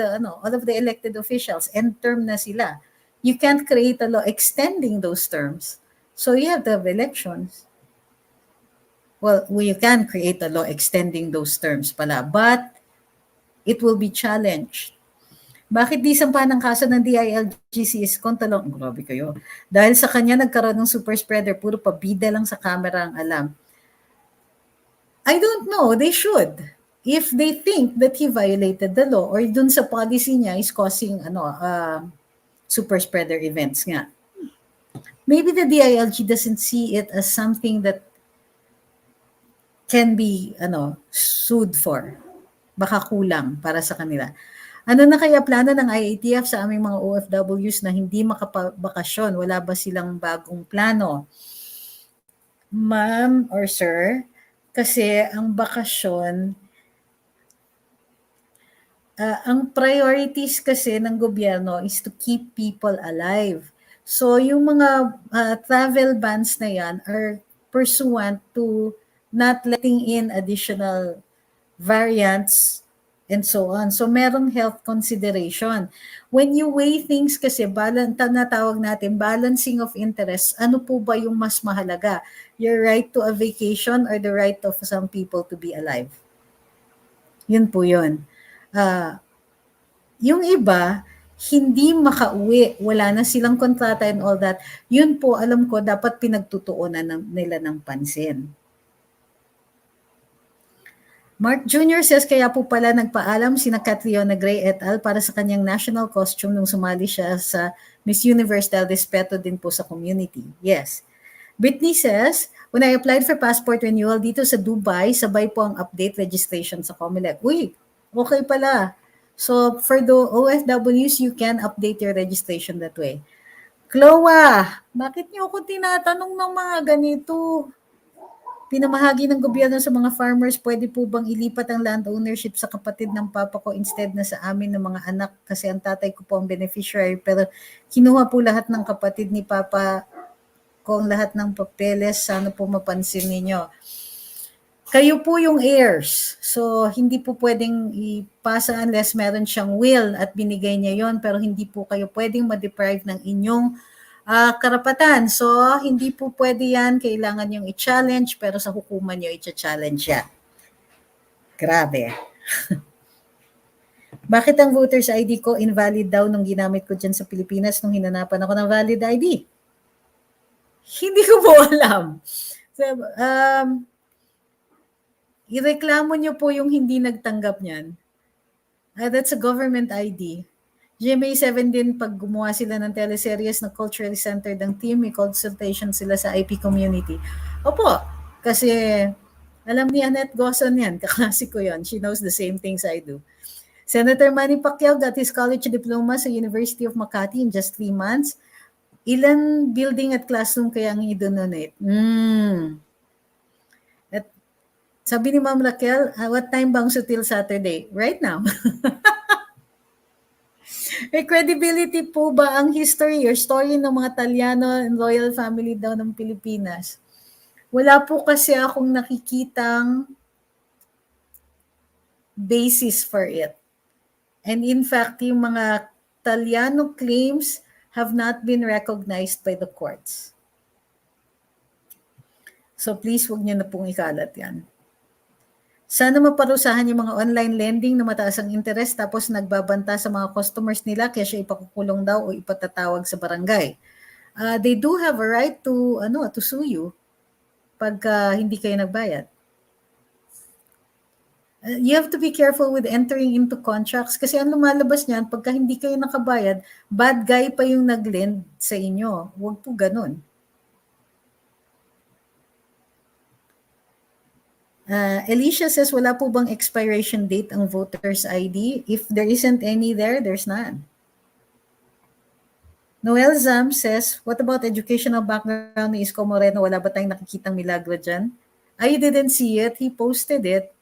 the elected officials, end term na sila. You can't create a law extending those terms. So you have to have elections. Well, you can create a law extending those terms pala, but it will be challenged. Bakit di sampa ng kaso ng DILG si Iskon? Grabe kayo. Dahil sa kanya nagkaroon ng super spreader, puro pabida lang sa camera ang alam. I don't know, they should. If they think that he violated the law or dun sa policy niya is causing super spreader events nga. Maybe the DILG doesn't see it as something that can be sued for. Baka kulang para sa kanila. Ano na kaya plano ng IATF sa aming mga OFWs na hindi makapabakasyon? Wala ba silang bagong plano? Ma'am or sir, kasi ang bakasyon, ang priorities kasi ng gobyerno is to keep people alive. So yung mga travel bans na yan are pursuant to not letting in additional variants and so on. So merong health consideration. When you weigh things kasi, natawag natin, balancing of interests, ano po ba yung mas mahalaga? Your right to a vacation or the right of some people to be alive? Yun po yun. Yung iba, hindi makauwi, wala na silang kontrata and all that. Yun po, alam ko, dapat pinagtutuunan nila ng pansin. Mark Jr. says, kaya po pala nagpaalam sina Catriona Gray et al. Para sa kanyang national costume nung sumali siya sa Miss Universe dahil respeto din po sa community. Yes. Brittany says, when I applied for passport renewal dito sa Dubai, sabay po ang update registration sa Comelec. Uy, okay pala. So for the OFWs, you can update your registration that way. Chloa, bakit niyo ako tinatanong ng mga ganito? Pinamahagi ng gobyerno sa mga farmers, pwede po bang ilipat ang land ownership sa kapatid ng papa ko instead na sa amin ng mga anak kasi ang tatay ko po ang beneficiary pero kinuha po lahat ng kapatid ni papa ko ang lahat ng papeles, sana po mapansin ninyo. Kayo po yung heirs. So, hindi po pwedeng ipasa unless meron siyang will at binigay niya yon pero hindi po kayo pwedeng ma-deprive ng inyong karapatan. So, hindi po pwede yan. Kailangan yung i-challenge pero sa hukuman nyo i-challenge yan. Grabe. Bakit ang voter's ID ko invalid daw nung ginamit ko dyan sa Pilipinas nung hinanapan ako ng valid ID? Hindi ko po alam. So, ireklamo nyo po yung hindi nagtanggap niyan. That's a government ID. GMA7 din, pag gumawa sila ng teleseries na culturally centered ang team, may consultation sila sa IP community. Opo, kasi alam ni Annette Gosson yan, kaklase ko yon. She knows the same things I do. Senator Manny Pacquiao got his college diploma sa University of Makati in just 3 months. Ilan building at classroom kaya ang i-donate? At sabi ni Ma'am Raquel, what time bang Sutil Saturday? Right now. May credibility po ba ang history or story ng mga Talyano and royal family daw ng Pilipinas? Wala po kasi akong nakikitang basis for it. And in fact, yung mga Talyano claims have not been recognized by the courts. So please, wag niyo na pong ikalat yan. Sana maparusahan yung mga online lending na mataas ang interest tapos nagbabanta sa mga customers nila kaya siya ipakukulong daw o ipatatawag sa barangay. They do have a right to sue you pag hindi kayo nagbayad. You have to be careful with entering into contracts kasi ang lumalabas niyan pagka hindi kayo nakabayad, bad guy pa yung nag-lend sa inyo. Huwag po ganun. Alicia says, wala po bang expiration date ang voter's ID? If there isn't any there, there's none. Noel Zam says, what about educational background ni Isko Moreno? Wala ba tayong nakikitang milagro dyan? I didn't see it. He posted it.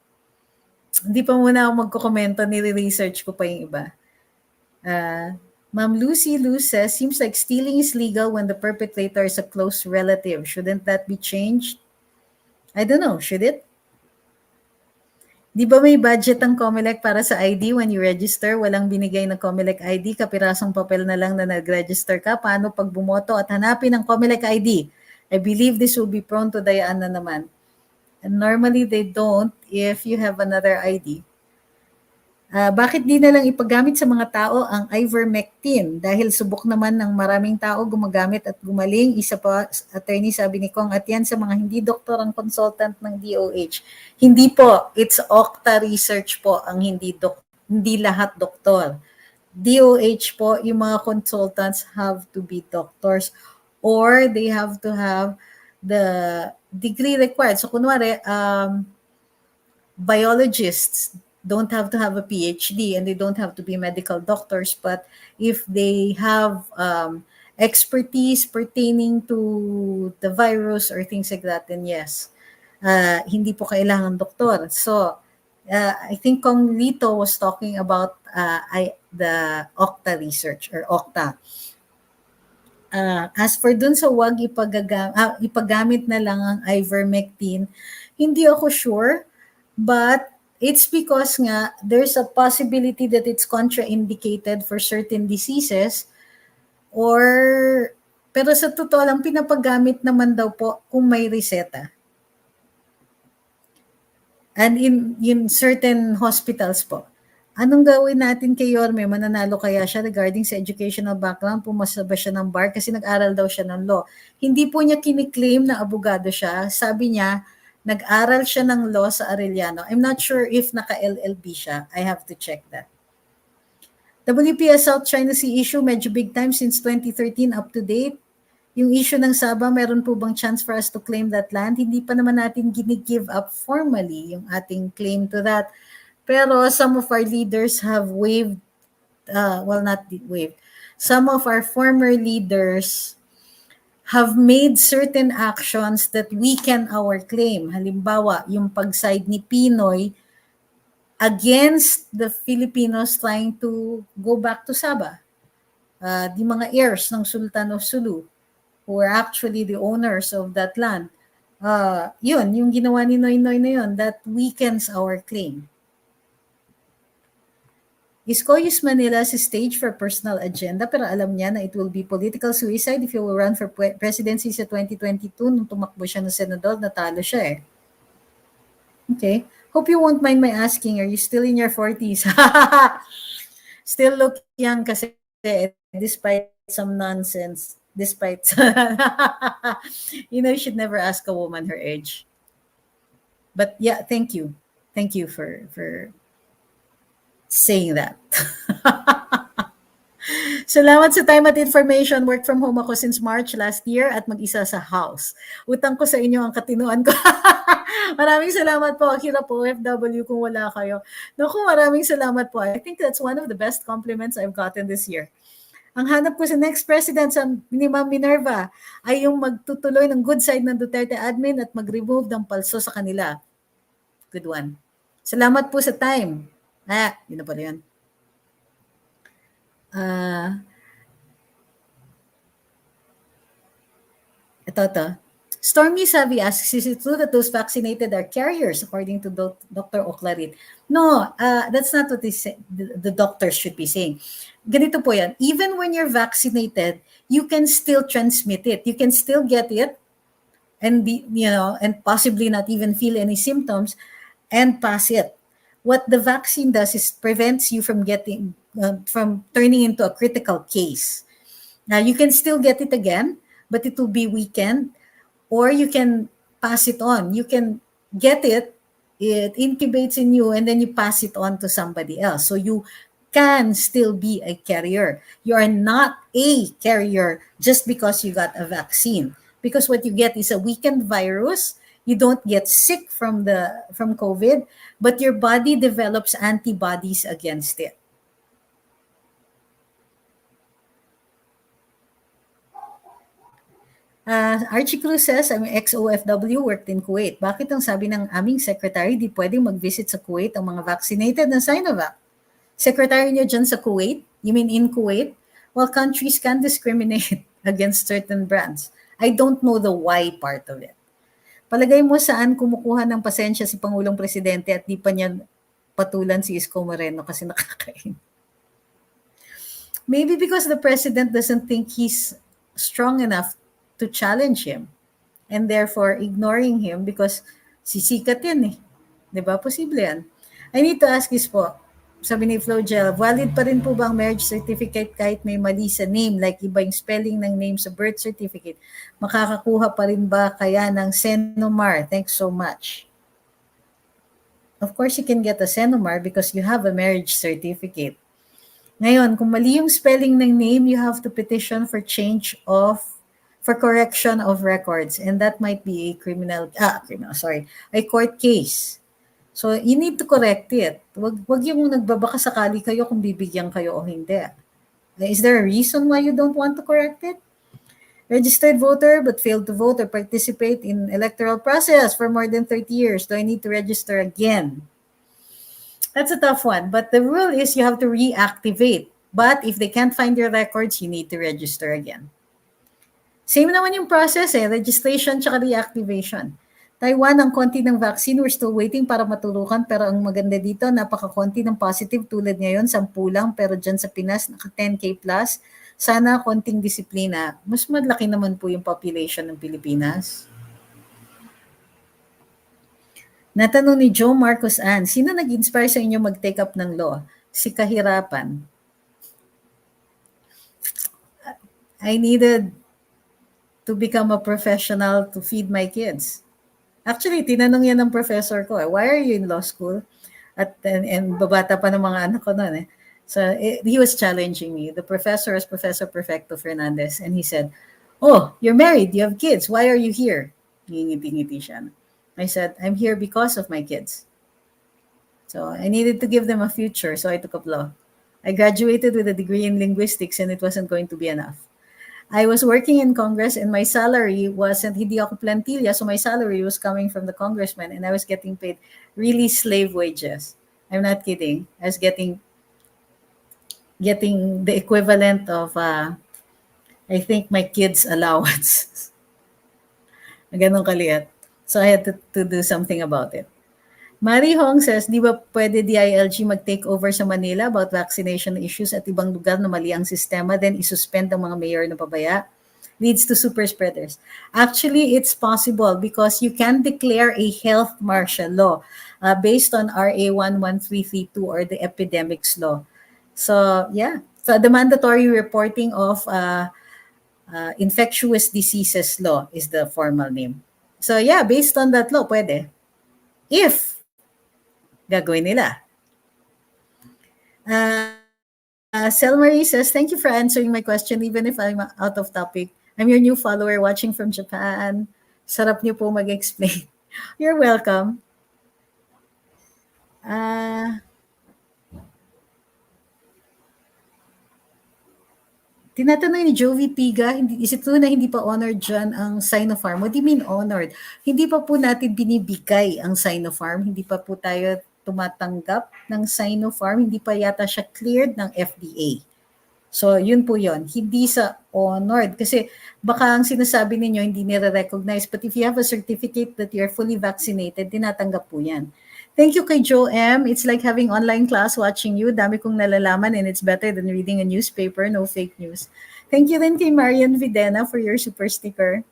Hindi pa muna ako magkukomento, nire-research ko pa yung iba. Ma'am Lucy Lou says, seems like stealing is legal when the perpetrator is a close relative. Shouldn't that be changed? I don't know. Should it? Di ba may budget ang Comelec para sa ID when you register? Walang binigay na Comelec ID, kapirasong papel na lang na nag-register ka. Paano pag bumoto at hanapin ang Comelec ID? I believe this will be prone to dayaan na naman. And normally they don't if you have another ID. Bakit di na lang ipagamit sa mga tao ang ivermectin? Dahil subok naman ng maraming tao gumagamit at gumaling. Isa pa, attorney, sabi ni Kong, at yan sa mga hindi doktor ang consultant ng DOH. Hindi po, it's Octa research po ang hindi lahat doktor. DOH po, yung mga consultants have to be doctors or they have to have the degree required. So kunwari, biologists don't have to have a PhD and they don't have to be medical doctors, but if they have expertise pertaining to the virus or things like that, then yes, hindi po kailangan doktor. So I think Kong Lito was talking about the Octa research or Octa. As for dun sa wag ipagamit na lang ang ivermectin, hindi ako sure, but it's because nga there's a possibility that it's contraindicated for certain diseases pero sa totoo lang pinapagamit naman daw po kung may reseta. And in certain hospitals po. Anong gawin natin kay Yorme? Mananalo kaya siya regarding sa educational background? Pumasa ba siya ng bar? Kasi nag-aral daw siya ng law. Hindi po niya kiniklaim na abogado siya. Sabi niya, nag-aral siya ng law sa Arellano. I'm not sure if naka-LLB siya. I have to check that. WPS South China Sea issue, medyo big time since 2013 up to date. Yung issue ng Sabah, meron po bang chance for us to claim that land? Hindi pa naman natin gini-give up formally yung ating claim to that. Pero some of our leaders have waived, well, not waived, some of our former leaders have made certain actions that weaken our claim. Halimbawa, yung pag-side ni Pinoy against the Filipinos trying to go back to Sabah. The mga heirs ng Sultan of Sulu, who are actually the owners of that land. Yun, yung ginawa ni Noy Noy na yun, that weakens our claim. Is Coyus Manila's stage for personal agenda pero alam niya na it will be political suicide if he will run for presidency sa 2022. Nung tumakbo siya ng senador, natalo siya eh. Okay. Hope you won't mind my asking, are you still in your 40s? Still look young kasi despite some nonsense. Despite, you should never ask a woman her age. But yeah, thank you. Thank you for saying that. Salamat sa time at information. Work from home ako since March last year at mag-isa sa house. Utang ko sa inyo ang katinuan ko. Maraming salamat po. Hirap po, OFW kung wala kayo. Naku, maraming salamat po. I think that's one of the best compliments I've gotten this year. Ang hanap ko sa next president ni Ma'am Minerva ay yung magtutuloy ng good side ng Duterte admin at mag-remove ng palso sa kanila. Good one. Salamat po sa time. Yun na pala yun. Ito. Stormy Savvy asks, is it true that those vaccinated are carriers, according to Dr. Oclarit? No, that's not what the doctors should be saying. Ganito po yan. Even when you're vaccinated, you can still transmit it. You can still get it and and possibly not even feel any symptoms and pass it. What the vaccine does is prevents you from from turning into a critical case. Now, you can still get it again, but it will be weakened, or you can pass it on. You can get it incubates in you, and then you pass it on to somebody else. So you can still be a carrier. You are not a carrier just because you got a vaccine. Because what you get is a weakened virus. You don't get sick from COVID, but your body develops antibodies against it. Archie Cruz says, I'm ex-OFW, worked in Kuwait. Bakit ang sabi ng aming secretary, di pwedeng mag-visit sa Kuwait ang mga vaccinated na Sinovac? Secretary niyo dyan sa Kuwait? You mean in Kuwait? Well, countries can discriminate against certain brands. I don't know the why part of it. Palagay mo saan kumukuha ng pasensya si Pangulong Presidente at di pa niya patulan si Isko Moreno kasi nakakain. Maybe because the President doesn't think he's strong enough to challenge him and therefore ignoring him because sisikat yan eh. Diba? Posible yan. I need to ask this po. Sabi ni Flogel, valid pa rin po ba ang marriage certificate kahit may mali sa name, like iba yung spelling ng name sa birth certificate? Makakakuha pa rin ba kaya ng Senomar? Thanks so much. Of course, you can get a Senomar because you have a marriage certificate. Ngayon, kung mali yung spelling ng name, you have to petition for correction of records, and that might be a court case. So, you need to correct it. Wag yung nagbabaka sakali kayo kung bibigyan kayo o hindi. Is there a reason why you don't want to correct it? Registered voter but failed to vote or participate in electoral process for more than 30 years. Do I need to register again? That's a tough one. But the rule is you have to reactivate. But if they can't find your records, you need to register again. Same naman yung process registration tsaka reactivation. Taiwan, ang konti ng vaccine, we're still waiting para matulukan. Pero ang maganda dito, napaka-konti ng positive tulad ngayon, 10 lang. Pero dyan sa Pinas, naka 10K plus. Sana konting disiplina. Mas malaki naman po yung population ng Pilipinas. Natanong ni Joe Marcos Ann, sino nag-inspire sa inyo mag-take up ng law? Si Kahirapan. I needed to become a professional to feed my kids. Actually, tinanong yan ng professor ko, why are you in law school? And babata pa ng mga anak ko noon. So he was challenging me. The professor is Professor Perfecto Fernandez, and he said, Oh, you're married, you have kids. Why are you here? Ngingiti-ngiti siya. I said, I'm here because of my kids. So I needed to give them a future, so I took up law. I graduated with a degree in linguistics and it wasn't going to be enough. I was working in Congress and my salary wasn't, hindi ako plantilla, so my salary was coming from the congressman and I was getting paid really slave wages. I'm not kidding. I was getting the equivalent of, I think, my kids' allowance. Ganun kaliit. So I had to do something about it. Mari Hong says, di ba pwede DILG mag-take over sa Manila about vaccination issues at ibang lugar na mali ang sistema, then isuspend ang mga mayor na pabaya? Leads to super spreaders. Actually, it's possible because you can declare a health martial law based on RA 11332 or the epidemics law. So, yeah. So, the mandatory reporting of infectious diseases law is the formal name. So, yeah, based on that law, pwede. If gagawin nila. Sel Marie says, thank you for answering my question even if I'm out of topic. I'm your new follower watching from Japan. Sarap niyo po mag-explain. You're welcome. Tinatanong ni Jovi Piga, is it true na hindi pa honored dyan ang Sinopharm? What do you mean honored? Hindi pa po natin binibigay ang Sinopharm. Hindi pa po tayo tumatanggap ng Sinopharm. Hindi pa yata siya cleared ng FDA. So, yun po yun. Hindi sa honored. Kasi baka ang sinasabi ninyo hindi nire-recognize. But if you have a certificate that you're fully vaccinated, tinatanggap po yan. Thank you kay Joe M. It's like having online class watching you. Dami kong nalalaman and it's better than reading a newspaper. No fake news. Thank you din kay Marian Videna for your super sticker.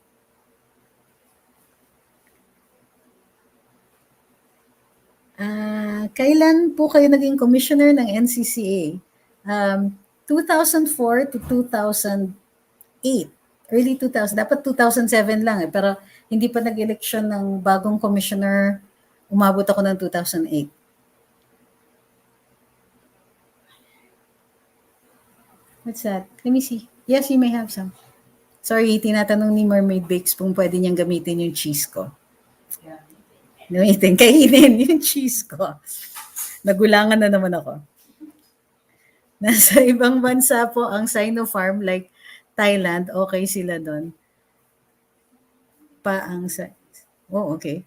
Kailan po kayo naging commissioner ng NCCA? 2004 to 2008. Early 2000. Dapat 2007 lang eh. Pero hindi pa nag-election ng bagong commissioner. Umabot ako ng 2008. What's that? Let me see. Yes, you may have some. Sorry, tinatanong ni Mermaid Bakes kung pwede niyang gamitin yung cheese ko. Gamitin, kainin yung cheese ko. Nagulangan na naman ako. Nasa ibang bansa po ang Sinopharm like Thailand, okay sila doon. Oh, okay.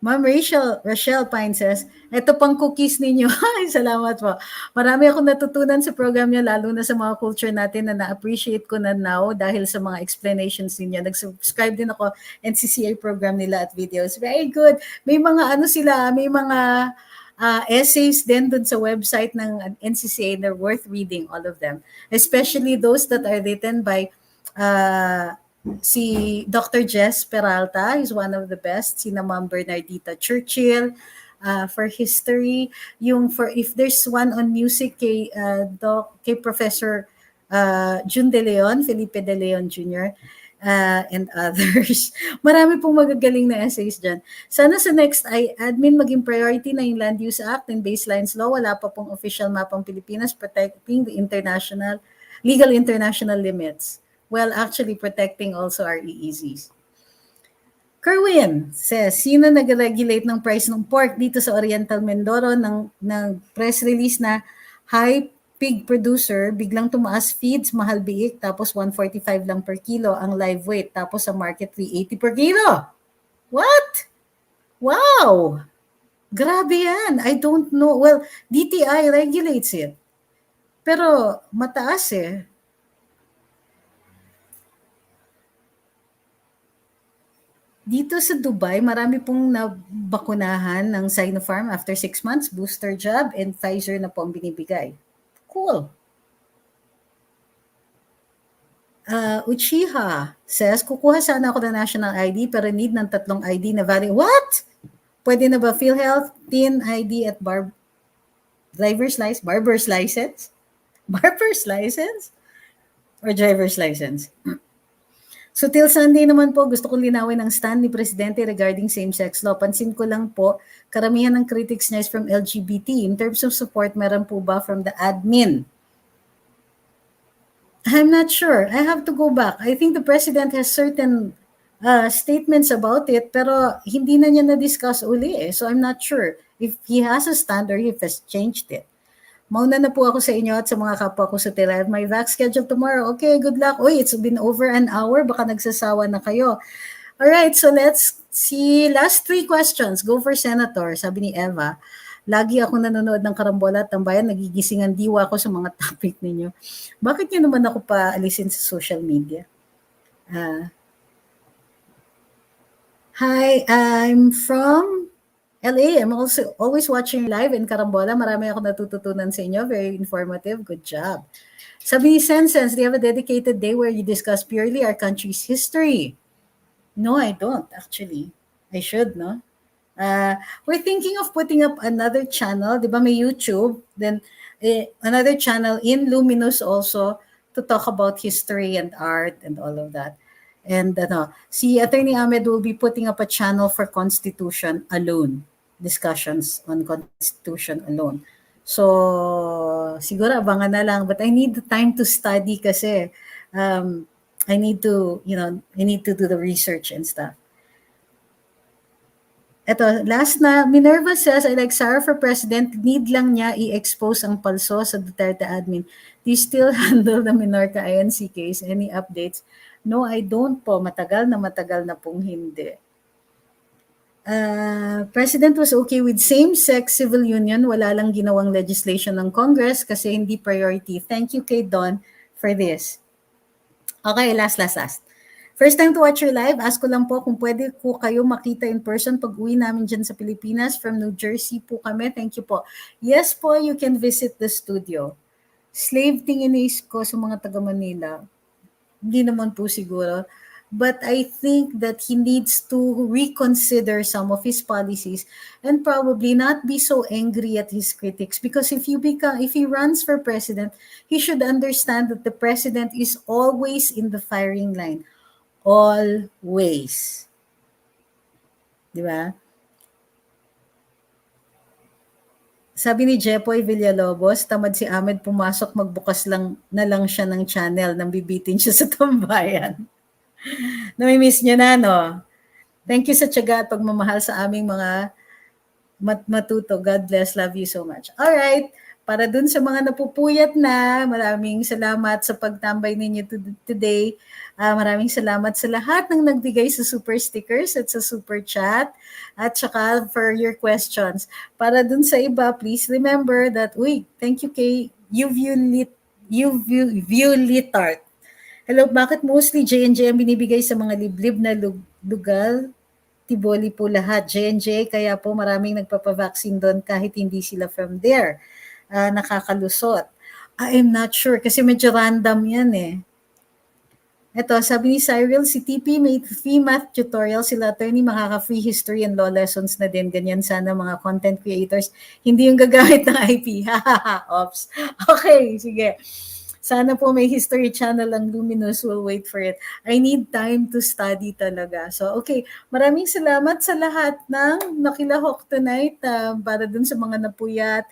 Ma'am Rachel Pine says, eto pang cookies ninyo. Ay, salamat po. Marami akong natutunan sa program niyo, lalo na sa mga culture natin na na-appreciate ko na now dahil sa mga explanations ninyo. Nag-subscribe din ako NCCA program nila at videos. Very good. May mga may mga essays din dun sa website ng NCCA. They're worth reading, all of them. Especially those that are written by si Dr. Jess Peralta is one of the best. Si Ma'am Bernardita Churchill for history. If there's one on music kay Professor Jun De Leon, Felipe De Leon Jr. And others. Marami pong magagaling na essays dyan. Sana sa next ay admin maging priority na yung Land Use Act and Baselines Law. Wala pa pong official map ang Pilipinas protecting the legal international limits. Well, actually protecting also our EEZs. Kerwin says, sino nag-regulate ng price ng pork dito sa Oriental Mindoro ng press release na high pig producer, biglang tumaas feeds, mahal biik, tapos 145 lang per kilo ang live weight, tapos sa market 380 per kilo. What? Wow! Grabe yan. I don't know. Well, DTI regulates it. Pero mataas eh. Dito sa Dubai, marami pong nabakunahan ng Sinopharm after 6 months, booster jab, and Pfizer na po ang binibigay. Cool. Uchiha says, kukuha sana ako ng national ID pero need ng 3 ID na valid. What? Pwede na ba PhilHealth, TIN ID at driver's license? Barber's license? Barber's license? Or driver's license? Sutil Sunday naman po, gusto kong linawin ang stand ni Presidente regarding same-sex law. Pansin ko lang po, karamihan ng critics niya is from LGBT. In terms of support, meron po ba from the admin? I'm not sure. I have to go back. I think the president has certain statements about it, pero hindi na niya na-discuss uli eh. So I'm not sure if he has a stand or if has changed it. Mauna na po ako sa inyo at sa mga kapwa ko sa Sutil. I have my vac schedule tomorrow. Okay, good luck. Uy, it's been over an hour. Baka nagsasawa na kayo. Alright, so let's see. Last three questions. Go for Senator, sabi ni Eva. Lagi ako nanonood ng Karambola at Tambayan. Nagigising ang diwa ko sa mga topic ninyo. Bakit niyo naman ako pa alisin sa social media? Ah, hi, I'm from LA. I'm also always watching live in Karambola. Marami ako natututunan sa inyo. Very informative. Good job. Sabi ni Sense, do you have a dedicated day where you discuss purely our country's history? No, I don't actually. I should, no? We're thinking of putting up another channel, di ba may YouTube, then another channel in Luminous also to talk about history and art and all of that. And si Attorney Ahmed will be putting up a channel for Constitution alone, discussions on Constitution alone. So, siguro abangan na lang. But I need the time to study kasi I need to, I need to do the research and stuff. Ito, last na, Minerva says, I like Sarah for president, need lang niya i-expose ang palso sa Duterte admin. Do you still handle the Minorca INC case? Any updates? No, I don't po. Matagal na pong hindi. President was okay with same-sex civil union. Wala lang ginawang legislation ng Congress kasi hindi priority. Thank you kay Don for this. Okay, last. First time to watch your live, ask ko lang po kung pwede ko kayo makita in person pag uwi namin dyan sa Pilipinas. From New Jersey po kami. Thank you po. Yes po, you can visit the studio. Slave tinginis ko sa mga taga Manila. Hindi naman po siguro. But I think that he needs to reconsider some of his policies and probably not be so angry at his critics. Because if he runs for president, he should understand that the president is always in the firing line. Always. Di ba? Sabi ni Jepoy Villalobos, tamad si Ahmed pumasok, magbukas lang na lang siya ng channel nang bibitin siya sa tambayan. Namimiss niyo na, no? Thank you sa tiyaga at pagmamahal sa aming mga matuto. God bless. Love you so much. All right. Para dun sa mga napupuyat na, maraming salamat sa pagtambay ninyo today. Maraming salamat sa lahat ng nagbigay sa super stickers at sa super chat at saka for your questions. Para dun sa iba, please remember that, thank you kay Art. Hello, bakit mostly J&J ang binibigay sa mga liblib na lugal? Tiboli po lahat. J&J, kaya po maraming nagpapavaccine doon kahit hindi sila from there. Nakakalusot. I'm not sure kasi medyo random yan eh. Ito, sabi ni Cyril, si TP may free math tutorial, sila attorney makaka-free history and law lessons na din. Ganyan sana mga content creators. Hindi yung gagamit ng IP. Ops. Okay, sige. Sana po may history channel ang Luminous. We'll wait for it. I need time to study talaga. So, okay. Maraming salamat sa lahat ng nakilahok tonight para dun sa mga napuyat.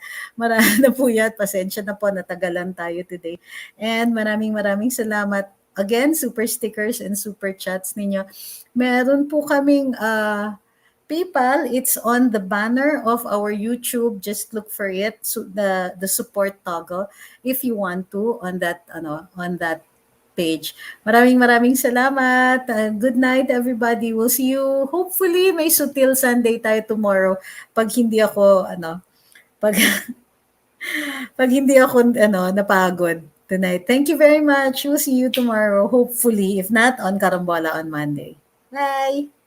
Napuyat. Pasensya na po. Natagalan tayo today. And maraming salamat. Again, super stickers and super chats ninyo. Meron po kaming PayPal, it's on the banner of our YouTube. Just look for it, so the support toggle if you want to on that page. Maraming salamat. Good night everybody. We'll see you hopefully may Sutil Sunday tayo tomorrow pag hindi ako pag pag hindi ako napagod tonight. Thank you very much. We'll see you tomorrow hopefully, if not on Karambola on Monday. Bye.